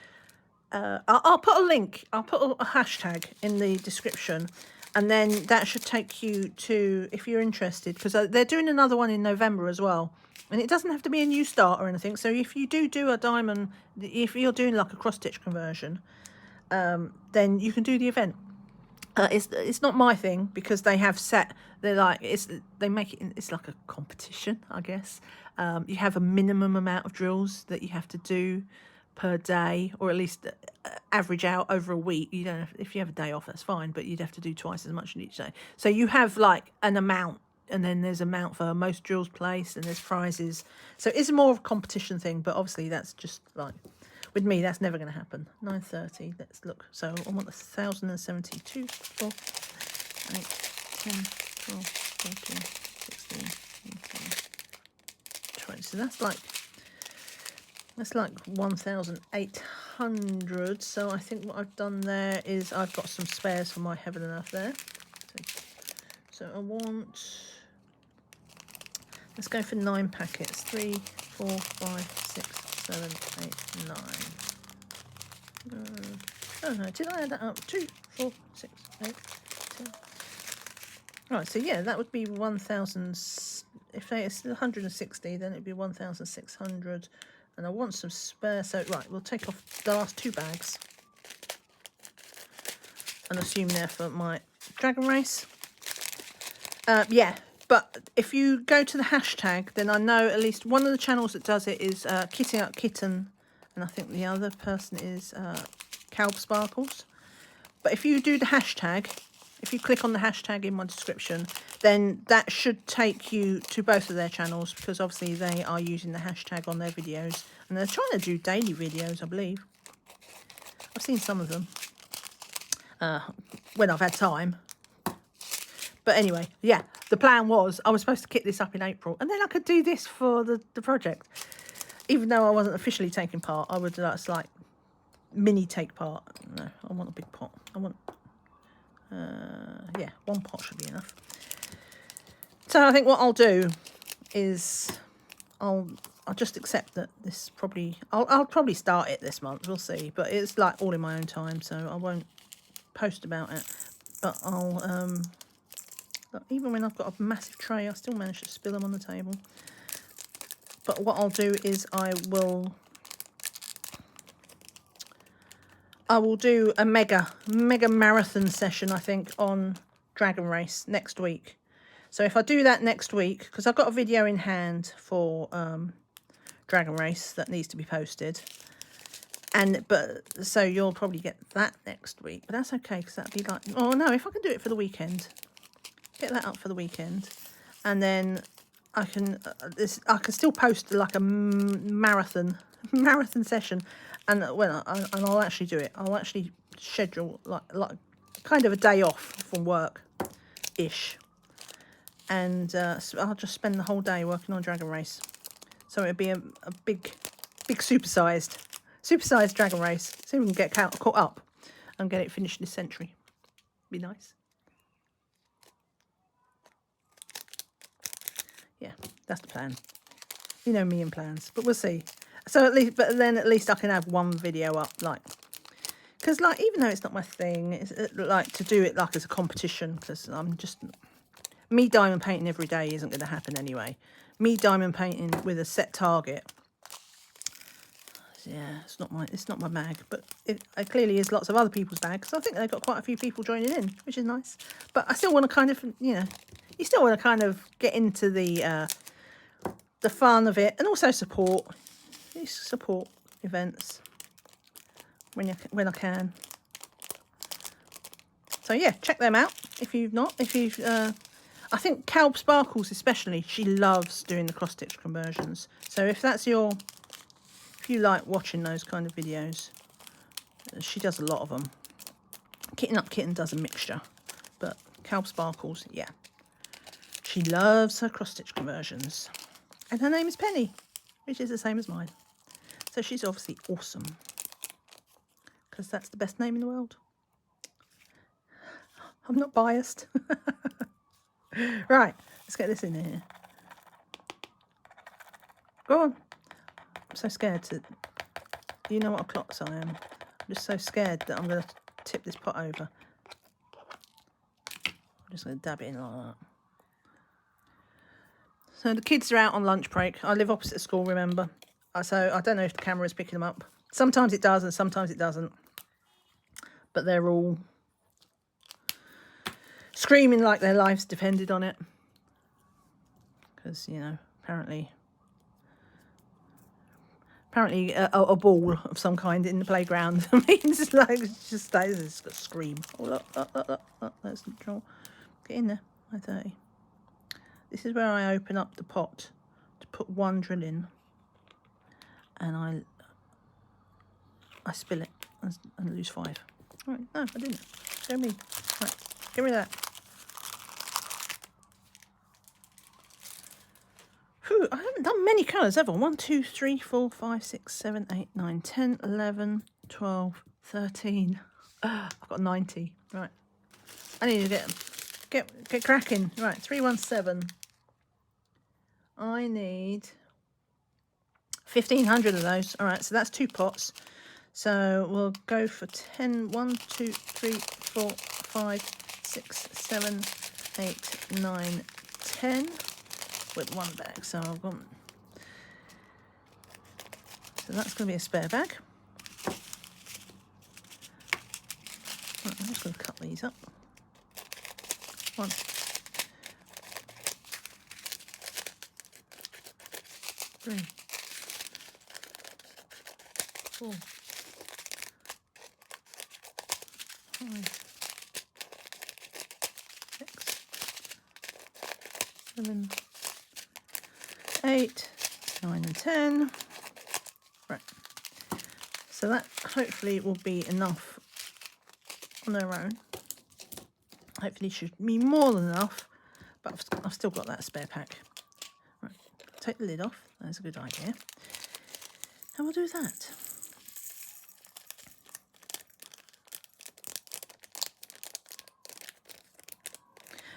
I'll put a link. I'll put a hashtag in the description, and then that should take you to, if you're interested, because they're doing another one in November as well. And it doesn't have to be a new start or anything. So if you do a diamond, if you're doing like a cross-stitch conversion, then you can do the event. It's not my thing, because they have set, they make it, it's like a competition, I guess. You have a minimum amount of drills that you have to do per day, or at least average out over a week. You don't have, if you have a day off, that's fine, but you'd have to do twice as much in each day. So you have like an amount, and then there's an amount for most drills placed, and there's prizes. So it's more of a competition thing, but obviously that's just like, with me, that's never going to happen. 930, let's look. So I want 1,072, 4, 8, 10, 12, 13, 16, 18, 20. So that's like 1,800. So I think what I've done there is I've got some spares for my heaven and earth there. So I want, let's go for 9 packets. 3, 4, 5, 6, 7, 8, 9. Oh no, did I add that up? 2, 4, 6, 8, 10. Right, so yeah, that would be 1,000. If it's 160, then it'd be 1,600. And I want some spare. So right, we'll take off the last 2 bags and assume they're for my dragon race. Yeah. But if you go to the hashtag, then I know at least one of the channels that does it is Kitting Up Kitten, and I think the other person is Calb Sparkles. But if you do the hashtag, if you click on the hashtag in my description, then that should take you to both of their channels, because obviously they are using the hashtag on their videos. And they're trying to do daily videos, I believe. I've seen some of them when I've had time. But anyway, yeah, the plan was I was supposed to kit this up in April, and then I could do this for the project. Even though I wasn't officially taking part, I would like mini take part. No, I want a big pot. I want, yeah, one pot should be enough. So I think what I'll do is I'll just accept that this probably, I'll probably start it this month. We'll see, but it's like all in my own time, so I won't post about it. But I'll even when I've got a massive tray, I still manage to spill them on the table. But what I'll do is I will do a mega marathon session, I think, on Dragon Race next week. So if I do that next week, because I've got a video in hand for Dragon Race that needs to be posted, so you'll probably get that next week. But that's okay, because that'd be like, oh no, if I can do it for the weekend, get that up for the weekend, and then I can still post like a marathon session, and I'll actually do it. I'll actually schedule like kind of a day off from work ish, and so I'll just spend the whole day working on Dragon Race. So it'd be a big supersized Dragon Race, so we can get caught up and get it finished this century. Be nice. Yeah, that's the plan. You know me and plans, but we'll see. So at least I can have one video up, like, because like even though it's not my thing, it's like to do it like as a competition, because I'm just, me diamond painting every day isn't going to happen anyway. Me diamond painting with a set target, yeah, it's not my bag, but it clearly is lots of other people's bags. So I think they've got quite a few people joining in, which is nice. But I still want to kind of, you still want to kind of get into the fun of it, and also support events when I can. So yeah, check them out if you've not. I think Calb Sparkles especially, she loves doing the cross stitch conversions. So if you like watching those kind of videos, she does a lot of them. Kitten Up Kitten does a mixture, but Calb Sparkles, yeah, she loves her cross stitch conversions. And her name is Penny, which is the same as mine. So she's obviously awesome, because that's the best name in the world. I'm not biased. Right, let's get this in here. Go on. I'm so scared to... You know what a klutz I am. I'm just so scared that I'm going to tip this pot over. I'm just going to dab it in like that. So the kids are out on lunch break. I live opposite school, remember? So I don't know if the camera is picking them up. Sometimes it does and sometimes it doesn't. But they're all screaming like their lives depended on it. Because, apparently a ball of some kind in the playground means like just stays, it's got to scream. Oh, look, that's the draw. Get in there, 5:30. This is where I open up the pot to put one drill in, and I spill it and lose 5. All right, no, I didn't. Show me. Right, get rid of that. Whew, I haven't done many colours, have I? 1, 2, 3, 4, 5, 6, 7, 8, 9, 10, 11, 12, 13. I've got 90. Right. I need to get cracking. Right, 317. I need 1,500 of those. All right, so that's 2 pots. So we'll go for 10. 1, 2, 3, 4, 5, 6, 7, 8, 9, 10 with 1 bag. So I've got. So that's going to be a spare bag. Right, I'm just going to cut these up. 1. 3, 4, 5, 6, 7, 8, 9 and 10. Right. So that hopefully will be enough on their own. Hopefully should be more than enough, but I've still got that spare pack. Right. Take the lid off. That's a good idea. And we'll do that.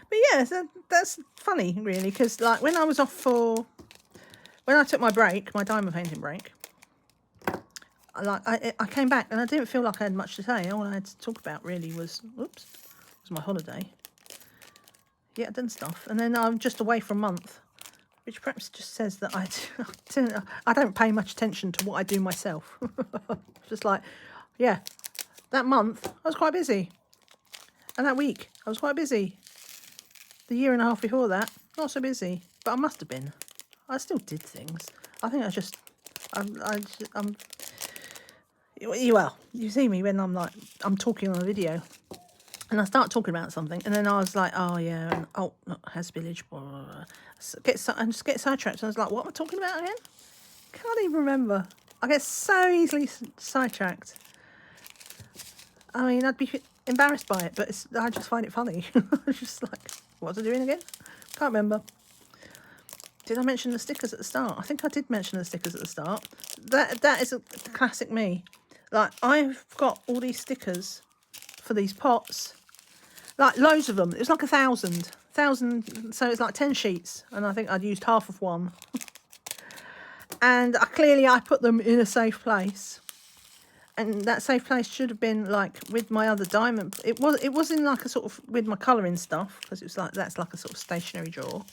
But yeah, so that's funny really, because like when I was off when I took my break, my diamond painting break, I came back and I didn't feel like I had much to say. All I had to talk about really was my holiday. Yeah, I'd done stuff, and then I'm just away for a month, which perhaps just says that I don't pay much attention to what I do myself. Just like, yeah, that month I was quite busy, and that week I was quite busy. The year and a half before that, not so busy, but I must have been. I still did things. I think I'm well, you see me when I'm talking on a video, and I start talking about something, and then I was like, oh yeah, and has village, blah, blah, blah. I just get sidetracked, and I was like, what am I talking about again? Can't even remember. I get so easily sidetracked. I mean, I'd be embarrassed by it, but I just find it funny. It's just like, what was I doing again? Can't remember. Did I mention the stickers at the start? I think I did mention the stickers at the start. That is a classic me. Like, I've got all these stickers for these pots. Like, loads of them. It was like 1,000. So it's like 10 sheets. And I think I'd used half of one. And clearly I put them in a safe place. And that safe place should have been like with my other diamond. It was in like a sort of with my colouring stuff, because it was like that's like a sort of stationary drawer.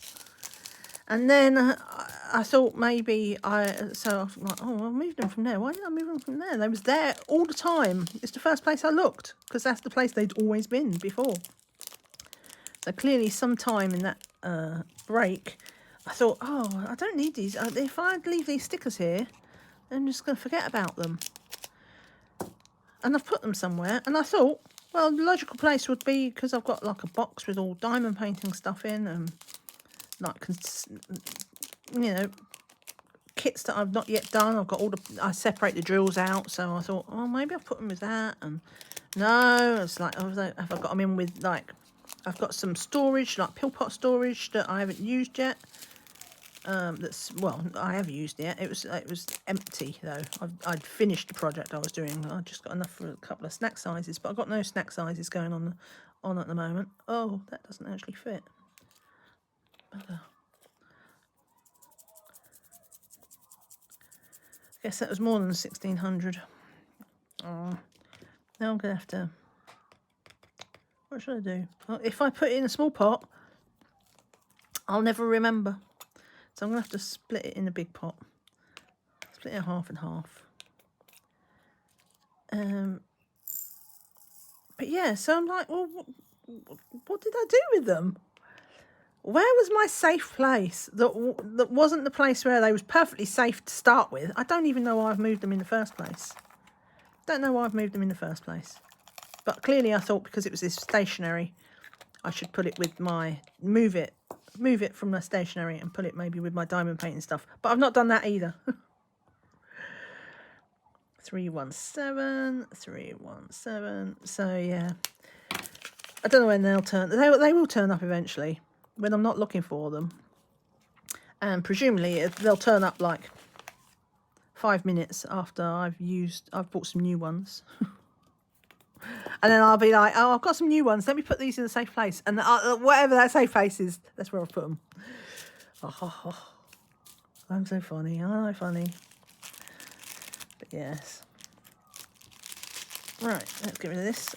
And then I thought maybe so I was like, oh, I moved them from there. Why did I move them from there? They was there all the time. It's the first place I looked, because that's the place they'd always been before. So clearly sometime in that break, I thought, oh, I don't need these. If I leave these stickers here, I'm just going to forget about them. And I've put them somewhere, and I thought, well, the logical place would be, because I've got like a box with all diamond painting stuff in, and like, you know, kits that I've not yet done. I separate the drills out, so I thought, oh, maybe I'll put them with that. And no, it's like, have I got them in with, like, I've got some storage, like pill pot storage that I haven't used yet. I have used it. It was empty though. I'd finished the project I was doing. I just got enough for a couple of snack sizes, but I've got no snack sizes going on at the moment. Oh, that doesn't actually fit. I guess that was more than 1,600. Oh, now I'm gonna have to. What should I do? Well, if I put it in a small pot, I'll never remember. So I'm going to have to split it in a big pot. Split it half and half. But yeah, so I'm like, well, what did I do with them? Where was my safe place that wasn't the place where they was perfectly safe to start with? I don't even know why I've moved them in the first place. Don't know why I've moved them in the first place. But clearly I thought because it was this stationery, I should put it with my, move it from the stationery and put it maybe with my diamond painting stuff. But I've not done that either. 317, 317. So yeah, I don't know when they'll turn. They will turn up eventually when I'm not looking for them, and presumably they'll turn up like 5 minutes after I've bought some new ones. And then I'll be like, oh, I've got some new ones. Let me put these in a safe place. And whatever that safe place is, that's where I'll put them. Oh, I'm so funny. Aren't I funny? But yes. Right, let's get rid of this.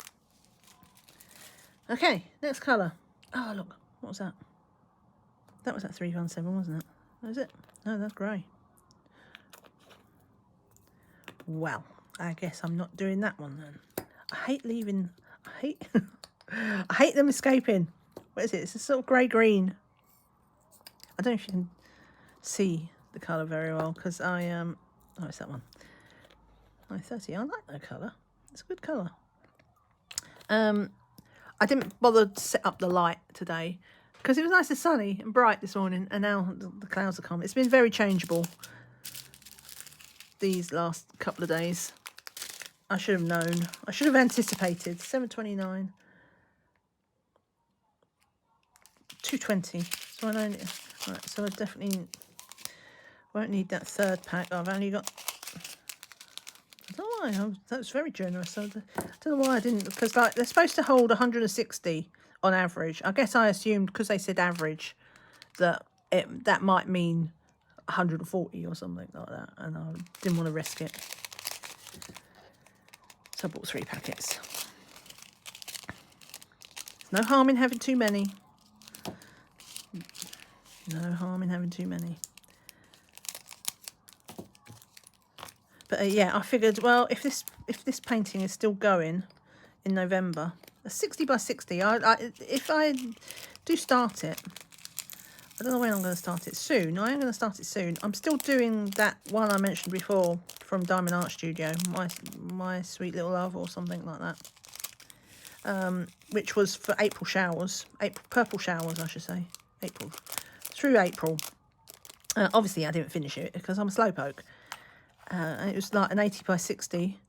Okay, next colour. Oh, look. What was that? That was that 317, wasn't it? Was it? No, that's grey. Well, I guess I'm not doing that one then. I hate leaving. I hate them escaping. What is it? It's a sort of grey-green. I don't know if you can see the colour very well, because oh, it's that one. 930. I like that colour. It's a good colour. I didn't bother to set up the light today because it was nice and sunny and bright this morning, and now the clouds are coming. It's been very changeable these last couple of days. I should have known. I should have anticipated. 7.29. 2.20. So I don't. Right. So I definitely won't need that third pack. I've only got. I don't know why. That was very generous. I don't know why I didn't. Because like they're supposed to hold 160 on average. I guess I assumed because they said average that that might mean 140 or something like that, and I didn't want to risk it. So I bought 3 packets. There's no harm in having too many. No harm in having too many. But yeah, I figured, well, if this painting is still going in November, a 60 by 60. If I do start it, I don't know when I'm going to start it. Soon. I am going to start it soon. I'm still doing that one I mentioned before from Diamond Art Studio, my Sweet Little Love or something like that. Which was for April showers, purple showers, I should say. Through April. Obviously, I didn't finish it because I'm a slowpoke. And it was like an 80 by 60,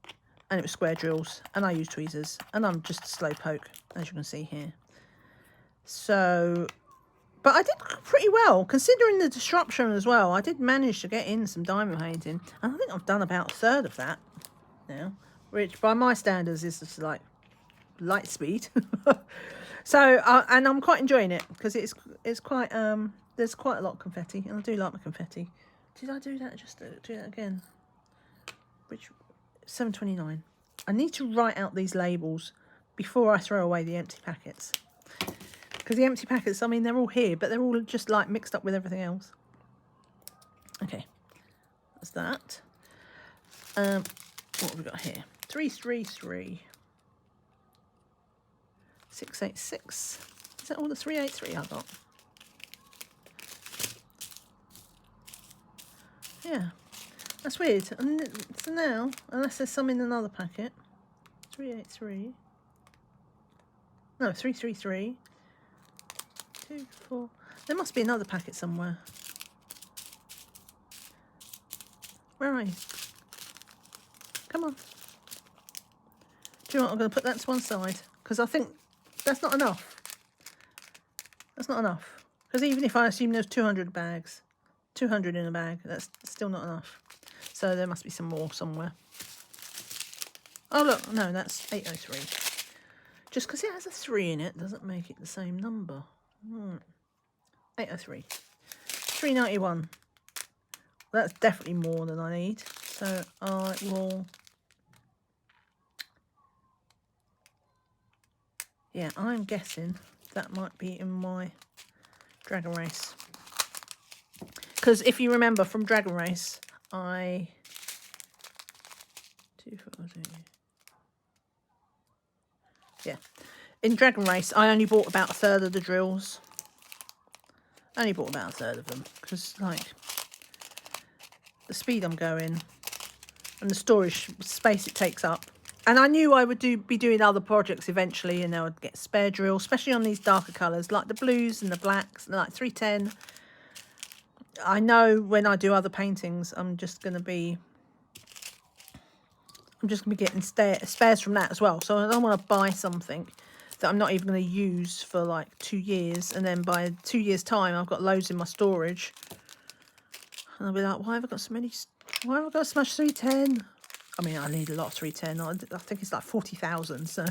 and it was square drills, and I use tweezers, and I'm just a slowpoke, as you can see here. So, but I did pretty well considering the disruption as well. I did manage to get in some diamond painting, and I think I've done about a third of that now, which by my standards is just like light speed. So, and I'm quite enjoying it because it's quite there's quite a lot of confetti, and I do like my confetti. Did I do that? Just do that again. Which 7.29. I need to write out these labels before I throw away the empty packets. Because the empty packets, I mean, they're all here, but they're all just like mixed up with everything else. Okay, that's that. What have we got here? 333. 686. Is that all the 383 I got? Yeah, that's weird. And so now, unless there's some in another packet, 383. No, 333. 2, 4. There must be another packet somewhere. Where are you? Come on. Do you know what? I'm going to put that to one side because I think that's not enough. That's not enough. Because even if I assume there's 200 bags, 200 in a bag, that's still not enough. So there must be some more somewhere. Oh look, no, that's 803. Just because it has a 3 in it doesn't make it the same number. 803. 391. That's definitely more than I need. So I will... Yeah, I'm guessing that might be in my Dragon Race. Because if you remember from Dragon Race, I... 240. Yeah. In Dragon Race, I only bought about a third of the drills. I only bought about a third of them. Because, like, the speed I'm going and the storage space it takes up. And I knew I would be doing other projects eventually, and I would get spare drills, especially on these darker colours, like the blues and the blacks, like 310. I know when I do other paintings, I'm just going to be getting spares from that as well. So I don't want to buy something that I'm not even going to use for like 2 years, and then by 2 years' time, I've got loads in my storage, and I'll be like, why have I got so many? Why have I got so much 310? I mean, I need a lot of 310. I think it's like 40,000. So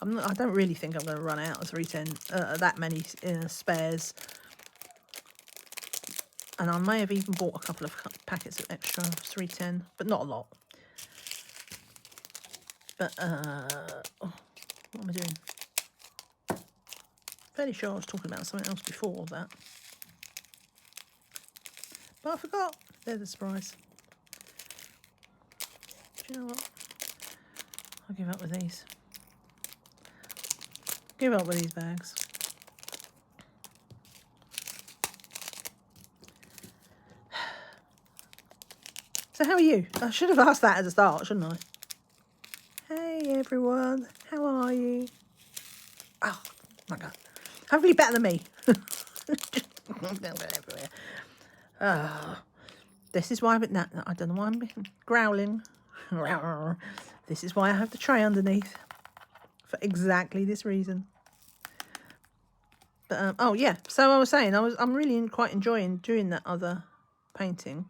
I don't really think I'm going to run out of 310. That many spares. And I may have even bought a couple of packets of extra 310, but not a lot. But what am I doing? Fairly sure I was talking about something else before that, but I forgot. They're the surprise. Do you know what? I'll give up with these. Give up with these bags. So how are you? I should have asked that at the start, shouldn't I? Hey. Hey everyone, how are you? Oh my god. Hopefully better than me. Everywhere. This is why, but no, I don't know why I'm growling. This is why I have the tray underneath. For exactly this reason. But oh yeah, so I was saying I'm really quite enjoying doing that other painting.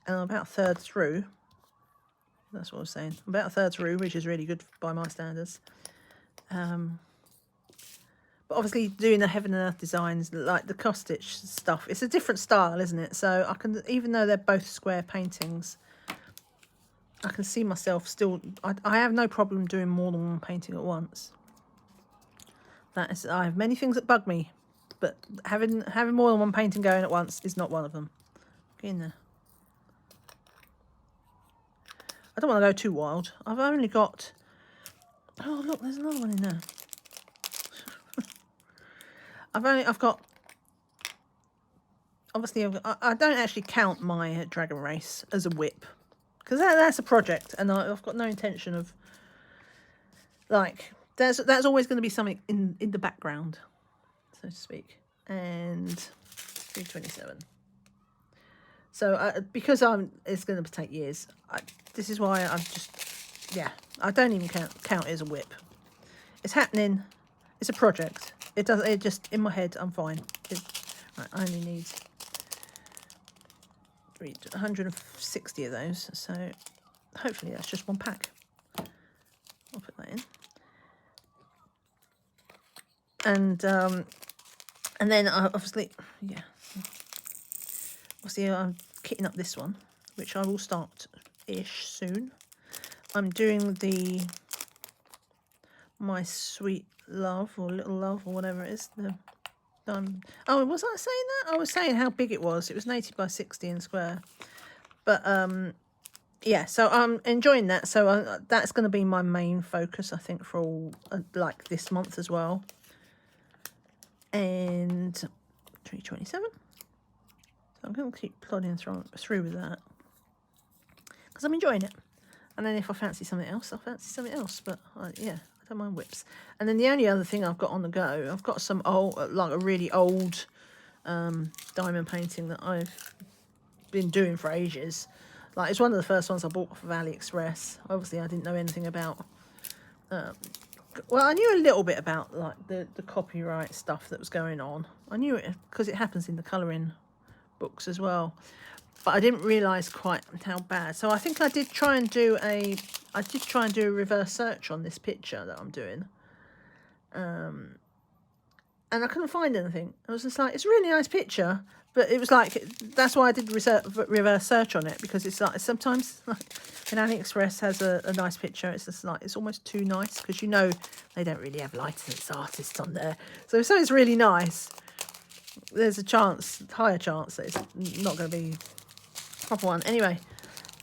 And I'm about a third through. That's what I was saying. I'm about a third through, which is really good by my standards. But obviously doing the Heaven and Earth designs, like the cross stitch stuff, it's a different style, isn't it? So I can, even though they're both square paintings, I can see myself still, I have no problem doing more than one painting at once. That is, I have many things that bug me, but having more than one painting going at once is not one of them. Get in there. I don't want to go too wild. I've only got, oh look, there's another one in there. I've got, obviously I don't actually count my Dragon Race as a whip, because that's a project, and I've got no intention of, like, that's always going to be something in the background, so to speak. And 327. So because it's going to take years. This is why I'm just, yeah, I don't even count it as a whip. It's happening. It's a project. It does. It just, in my head, I'm fine. Right, I only need 160 of those. So hopefully that's just one pack. I'll put that in. And then obviously, yeah. Obviously, I'm kitting up this one, which I will start-ish soon. I'm doing my sweet love or little love or whatever it is. Oh, was I saying that? I was saying how big it was. It was 80 by 60 in square. But yeah, so I'm enjoying that. So that's going to be my main focus, I think, for all like this month as well. And 327. So I'm going to keep plodding through with that because I'm enjoying it. And then if I fancy something else, I'll fancy something else. But yeah, I don't mind whips. And then the only other thing I've got on the go, I've got some old, like a really old diamond painting that I've been doing for ages. Like, it's one of the first ones I bought off of AliExpress. Obviously, I didn't know anything about. Well, I knew a little bit about like the copyright stuff that was going on. I knew it because it happens in the colouring books as well, but I didn't realise quite how bad. So I think I did try and do a reverse search on this picture that I'm doing, and I couldn't find anything. I was just like, it's a really nice picture, but it was like, that's why I did reverse search on it, because it's like sometimes like when AliExpress has a nice picture, it's just like, it's almost too nice, because you know they don't really have licensed artists on there. So if something's really nice, there's a higher chance that it's not going to be a proper one. Anyway,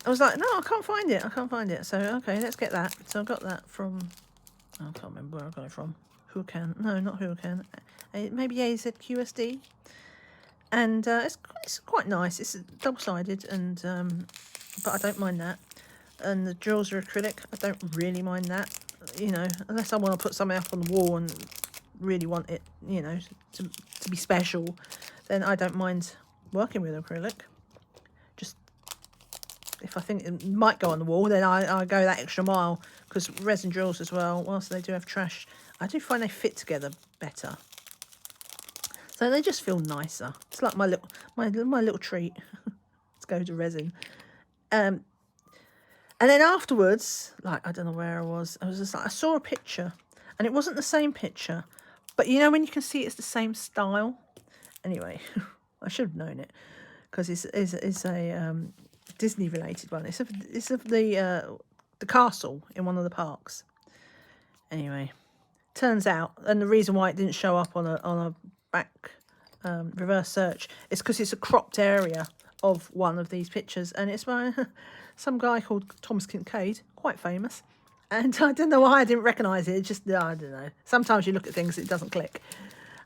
I was like, no, I can't find it. So, okay, let's get that. So I got that from, I can't remember where I got it from. Who-Can. No, not Who-Can. Maybe AZQSD. And it's quite nice. It's double-sided, and but I don't mind that. And the drills are acrylic. I don't really mind that. You know, unless I want to put something up on the wall and really want it, you know, to be special, then I don't mind working with acrylic. Just if I think it might go on the wall, then I go that extra mile, because resin drills as well, whilst they do have trash, I do find they fit together better, so they just feel nicer. It's like my little treat to go to resin. And then afterwards, like, I don't know where I was just like, I saw a picture, and it wasn't the same picture, but you know when you can see it's the same style. Anyway, I should have known it, because it's a Disney related one. It's of the castle in one of the parks. Anyway, turns out, and the reason why it didn't show up on a back reverse search is because it's a cropped area of one of these pictures, and it's by some guy called Thomas Kincaid, quite famous. And I don't know why I didn't recognise it. It's just, I don't know. Sometimes you look at things, it doesn't click.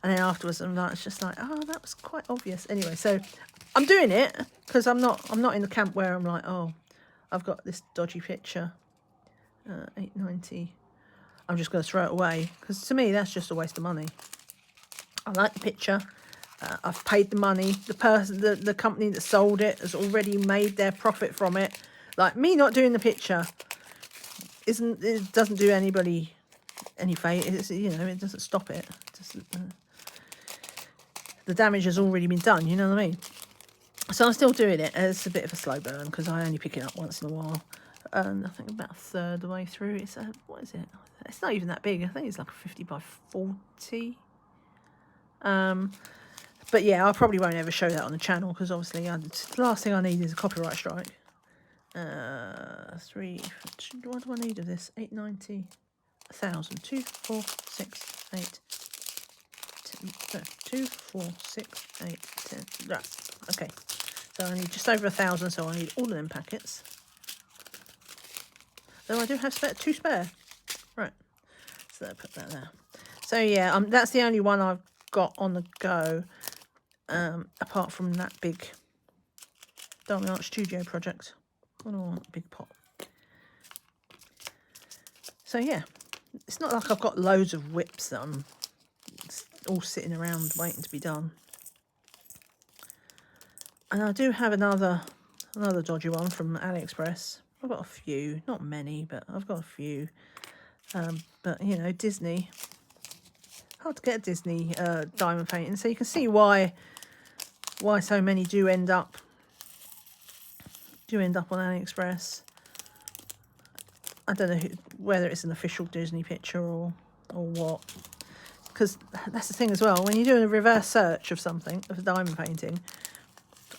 And then afterwards, it's just like, oh, that was quite obvious. Anyway, so I'm doing it because I'm not in the camp where I'm like, oh, I've got this dodgy picture. £8.90. I'm just going to throw it away because to me that's just a waste of money. I like the picture. I've paid the money. The company that sold it has already made their profit from it. Like, me not doing the picture it doesn't do anybody any favour. It doesn't stop it. The damage has already been done. You know what I mean? So I'm still doing it. It's a bit of a slow burn because I only pick it up once in a while. And I think about a third of the way through. It's what is it? It's not even that big. I think it's like a 50 by 40. But yeah, I probably won't ever show that on the channel because obviously the last thing I need is a copyright strike. What do I need of this? 890, 1,000, 2, 4, 6, 8, 10, no, 2, 4, 6, 8, 10. Right, okay. So I need just over 1,000, so I need all of them packets. Though I do have two spare. Right, so I'll put that there. So yeah, that's the only one I've got on the go, apart from that big Diamond Art Studio project. I don't want a big pot. So yeah, it's not like I've got loads of whips that I'm all sitting around waiting to be done. And I do have another dodgy one from AliExpress. I've got a few, not many, but I've got a few. But you know, Disney, hard to get a Disney diamond painting, so you can see why so many do end up on AliExpress. I don't know whether it's an official Disney picture or what, because that's the thing as well. When you're doing a reverse search of something, of a diamond painting,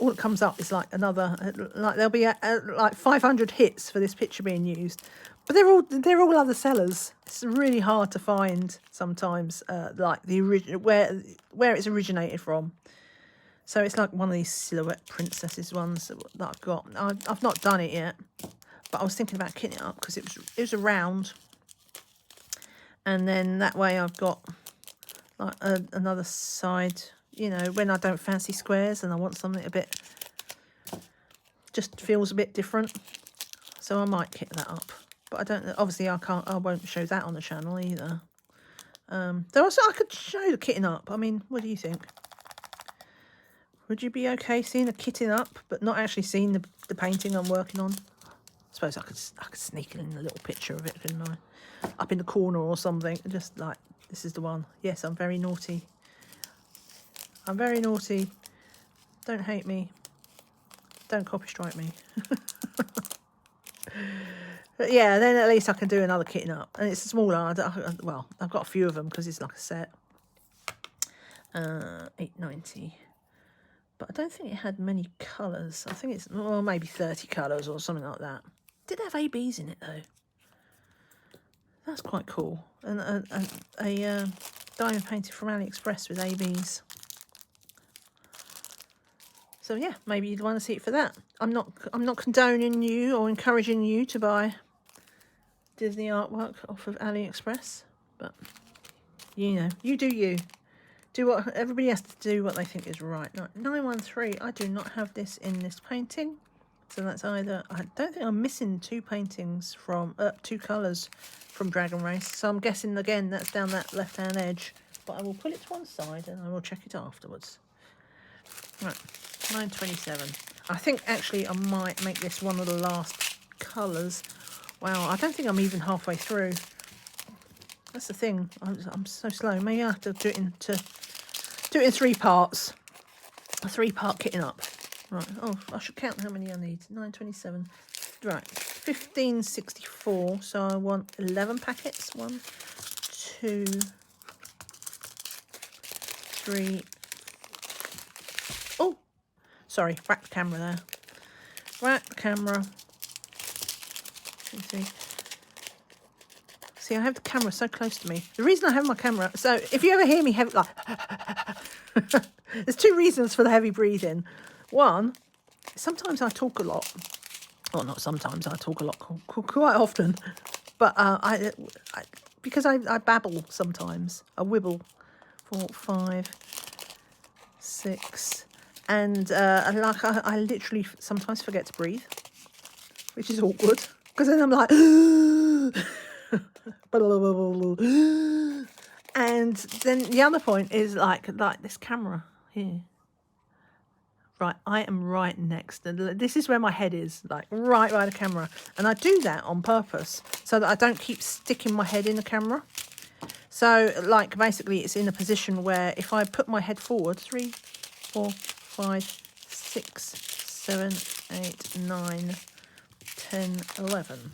all that comes up is like another, like there'll be like 500 hits for this picture being used, but they're all other sellers. It's really hard to find sometimes, like the original where it's originated from. So it's like one of these silhouette princesses ones that I've got. I've not done it yet, but I was thinking about kitting it up because it was a round, and then that way I've got like another side. You know, when I don't fancy squares and I want something a bit, just feels a bit different. So I might kit that up, but I don't. Obviously, I won't show that on the channel either. Though also I could show the kitting up. I mean, what do you think? Would you be okay seeing a kitting up, but not actually seeing the painting I'm working on? I suppose I could sneak in a little picture of it, couldn't I? Up in the corner or something, just like, this is the one. Yes, I'm very naughty. I'm very naughty. Don't hate me. Don't copy strike me. But yeah, then at least I can do another kitting up. And it's smaller. Well, I've got a few of them because it's like a set. $8.90. But I don't think it had many colours. I think it's, well, maybe 30 colours or something like that. It did have ABs in it though. That's quite cool. And a diamond painted from AliExpress with ABs. So yeah, maybe you'd want to see it for that. I'm not condoning you or encouraging you to buy Disney artwork off of AliExpress, but you know, you do you. Do what everybody has to do, what they think is right. 913. I do not have this in this painting, so that's either. I don't think I'm missing two paintings from two colours from Dragon Race. So I'm guessing again that's down that left-hand edge. But I will put it to one side and I will check it afterwards. Right, 927. I think actually I might make this one of the last colours. Wow, I don't think I'm even halfway through. That's the thing. I'm so slow. Maybe I have to do it in 3 parts. A 3-part kitting up. Right. Oh, I should count how many I need. 927. Right. 1564. So I want 11 packets. 1, 2, 3. Oh, sorry. Whack the camera there. Whack the camera. Let's see. See, I have the camera so close to me. The reason I have my camera... So, if you ever hear me heavy... Like, there's 2 reasons for the heavy breathing. One, sometimes I talk a lot. Well, not sometimes. I talk a lot quite often. But because I babble sometimes. I wibble. 4, 5, 6. And like I literally sometimes forget to breathe. Which is awkward. Because then I'm like... And then the other point is like this camera here. Right, I am right next. This is where my head is, like right by the camera. And I do that on purpose so that I don't keep sticking my head in the camera. So, like, basically it's in a position where if I put my head forward, 3, 4, 5, 6, 7, 8, 9, 10, 11.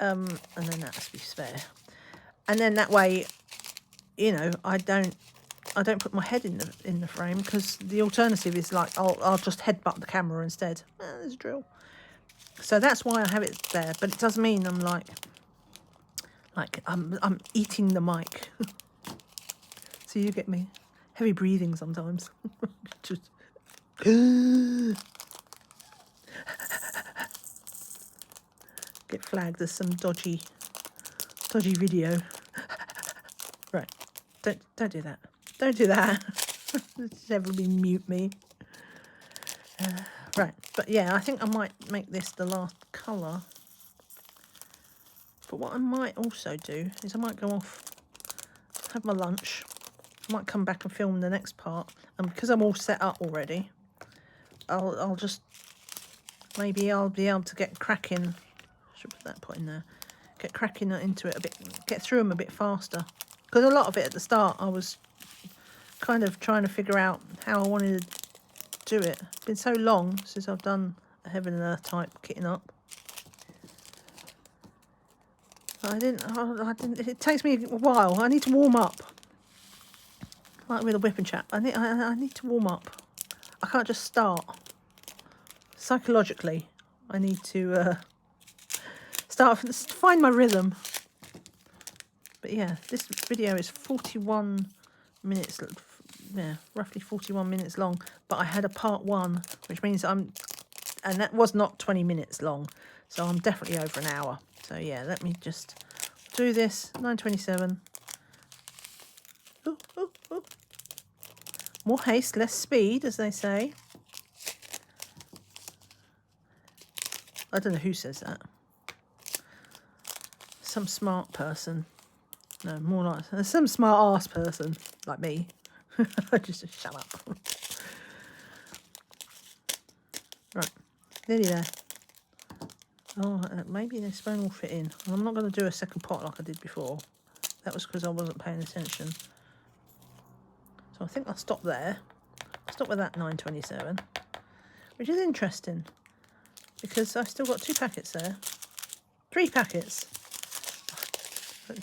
And then that has to be spare. And then that way, you know, I don't put my head in the frame, because the alternative is like I'll just headbutt the camera instead. There's a drill. So that's why I have it there. But it does mean I'm like I'm eating the mic. So you get me. Heavy breathing sometimes. Just get flagged as some dodgy video. Right. Don't do that. Don't do that. Everybody mute me. Right. But yeah, I think I might make this the last colour. But what I might also do is I might go off, have my lunch. I might come back and film the next part. And because I'm all set up already, I'll just, maybe I'll be able to get cracking. Should put that point in there. Get cracking into it a bit, get through them a bit faster. Because a lot of it at the start, I was kind of trying to figure out how I wanted to do it. It's been so long since I've done a Heaven and Earth type kitting up. I didn't, it takes me a while. I need to warm up. Like with a whipping chat. I need to warm up. I can't just start. Psychologically, I need to start, find my rhythm. But yeah, this video is 41 minutes, yeah, roughly 41 minutes long. But I had a part 1, which means and that was not 20 minutes long. So I'm definitely over an hour. So yeah, let me just do this. 9:27. Ooh, ooh, ooh. More haste, less speed, as they say. I don't know who says that. Some smart person. No, more like some smart ass person like me. Just shut up. Right, nearly there. Oh, maybe this won't all fit in. I'm not going to do a second pot like I did before. That was because I wasn't paying attention. So I think I'll stop there. I'll stop with that 9:27, which is interesting because I've still got 2 packets there. 3 packets.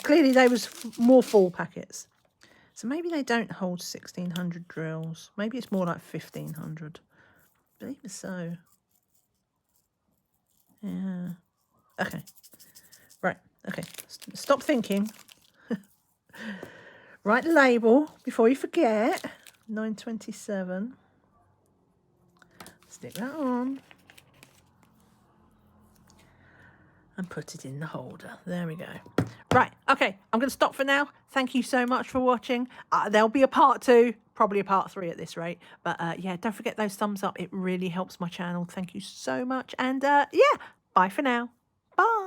Clearly they was more full packets. So maybe they don't hold 1,600 drills. Maybe it's more like 1,500. But even so. Yeah. Okay. Right. Okay. Stop thinking. Write the label before you forget. 9:27. Stick that on. And put it in the holder. There we go. Right. Okay. I'm going to stop for now. Thank you so much for watching. There'll be a part 2. Probably a part 3 at this rate. But yeah, don't forget those thumbs up. It really helps my channel. Thank you so much. And yeah, bye for now. Bye.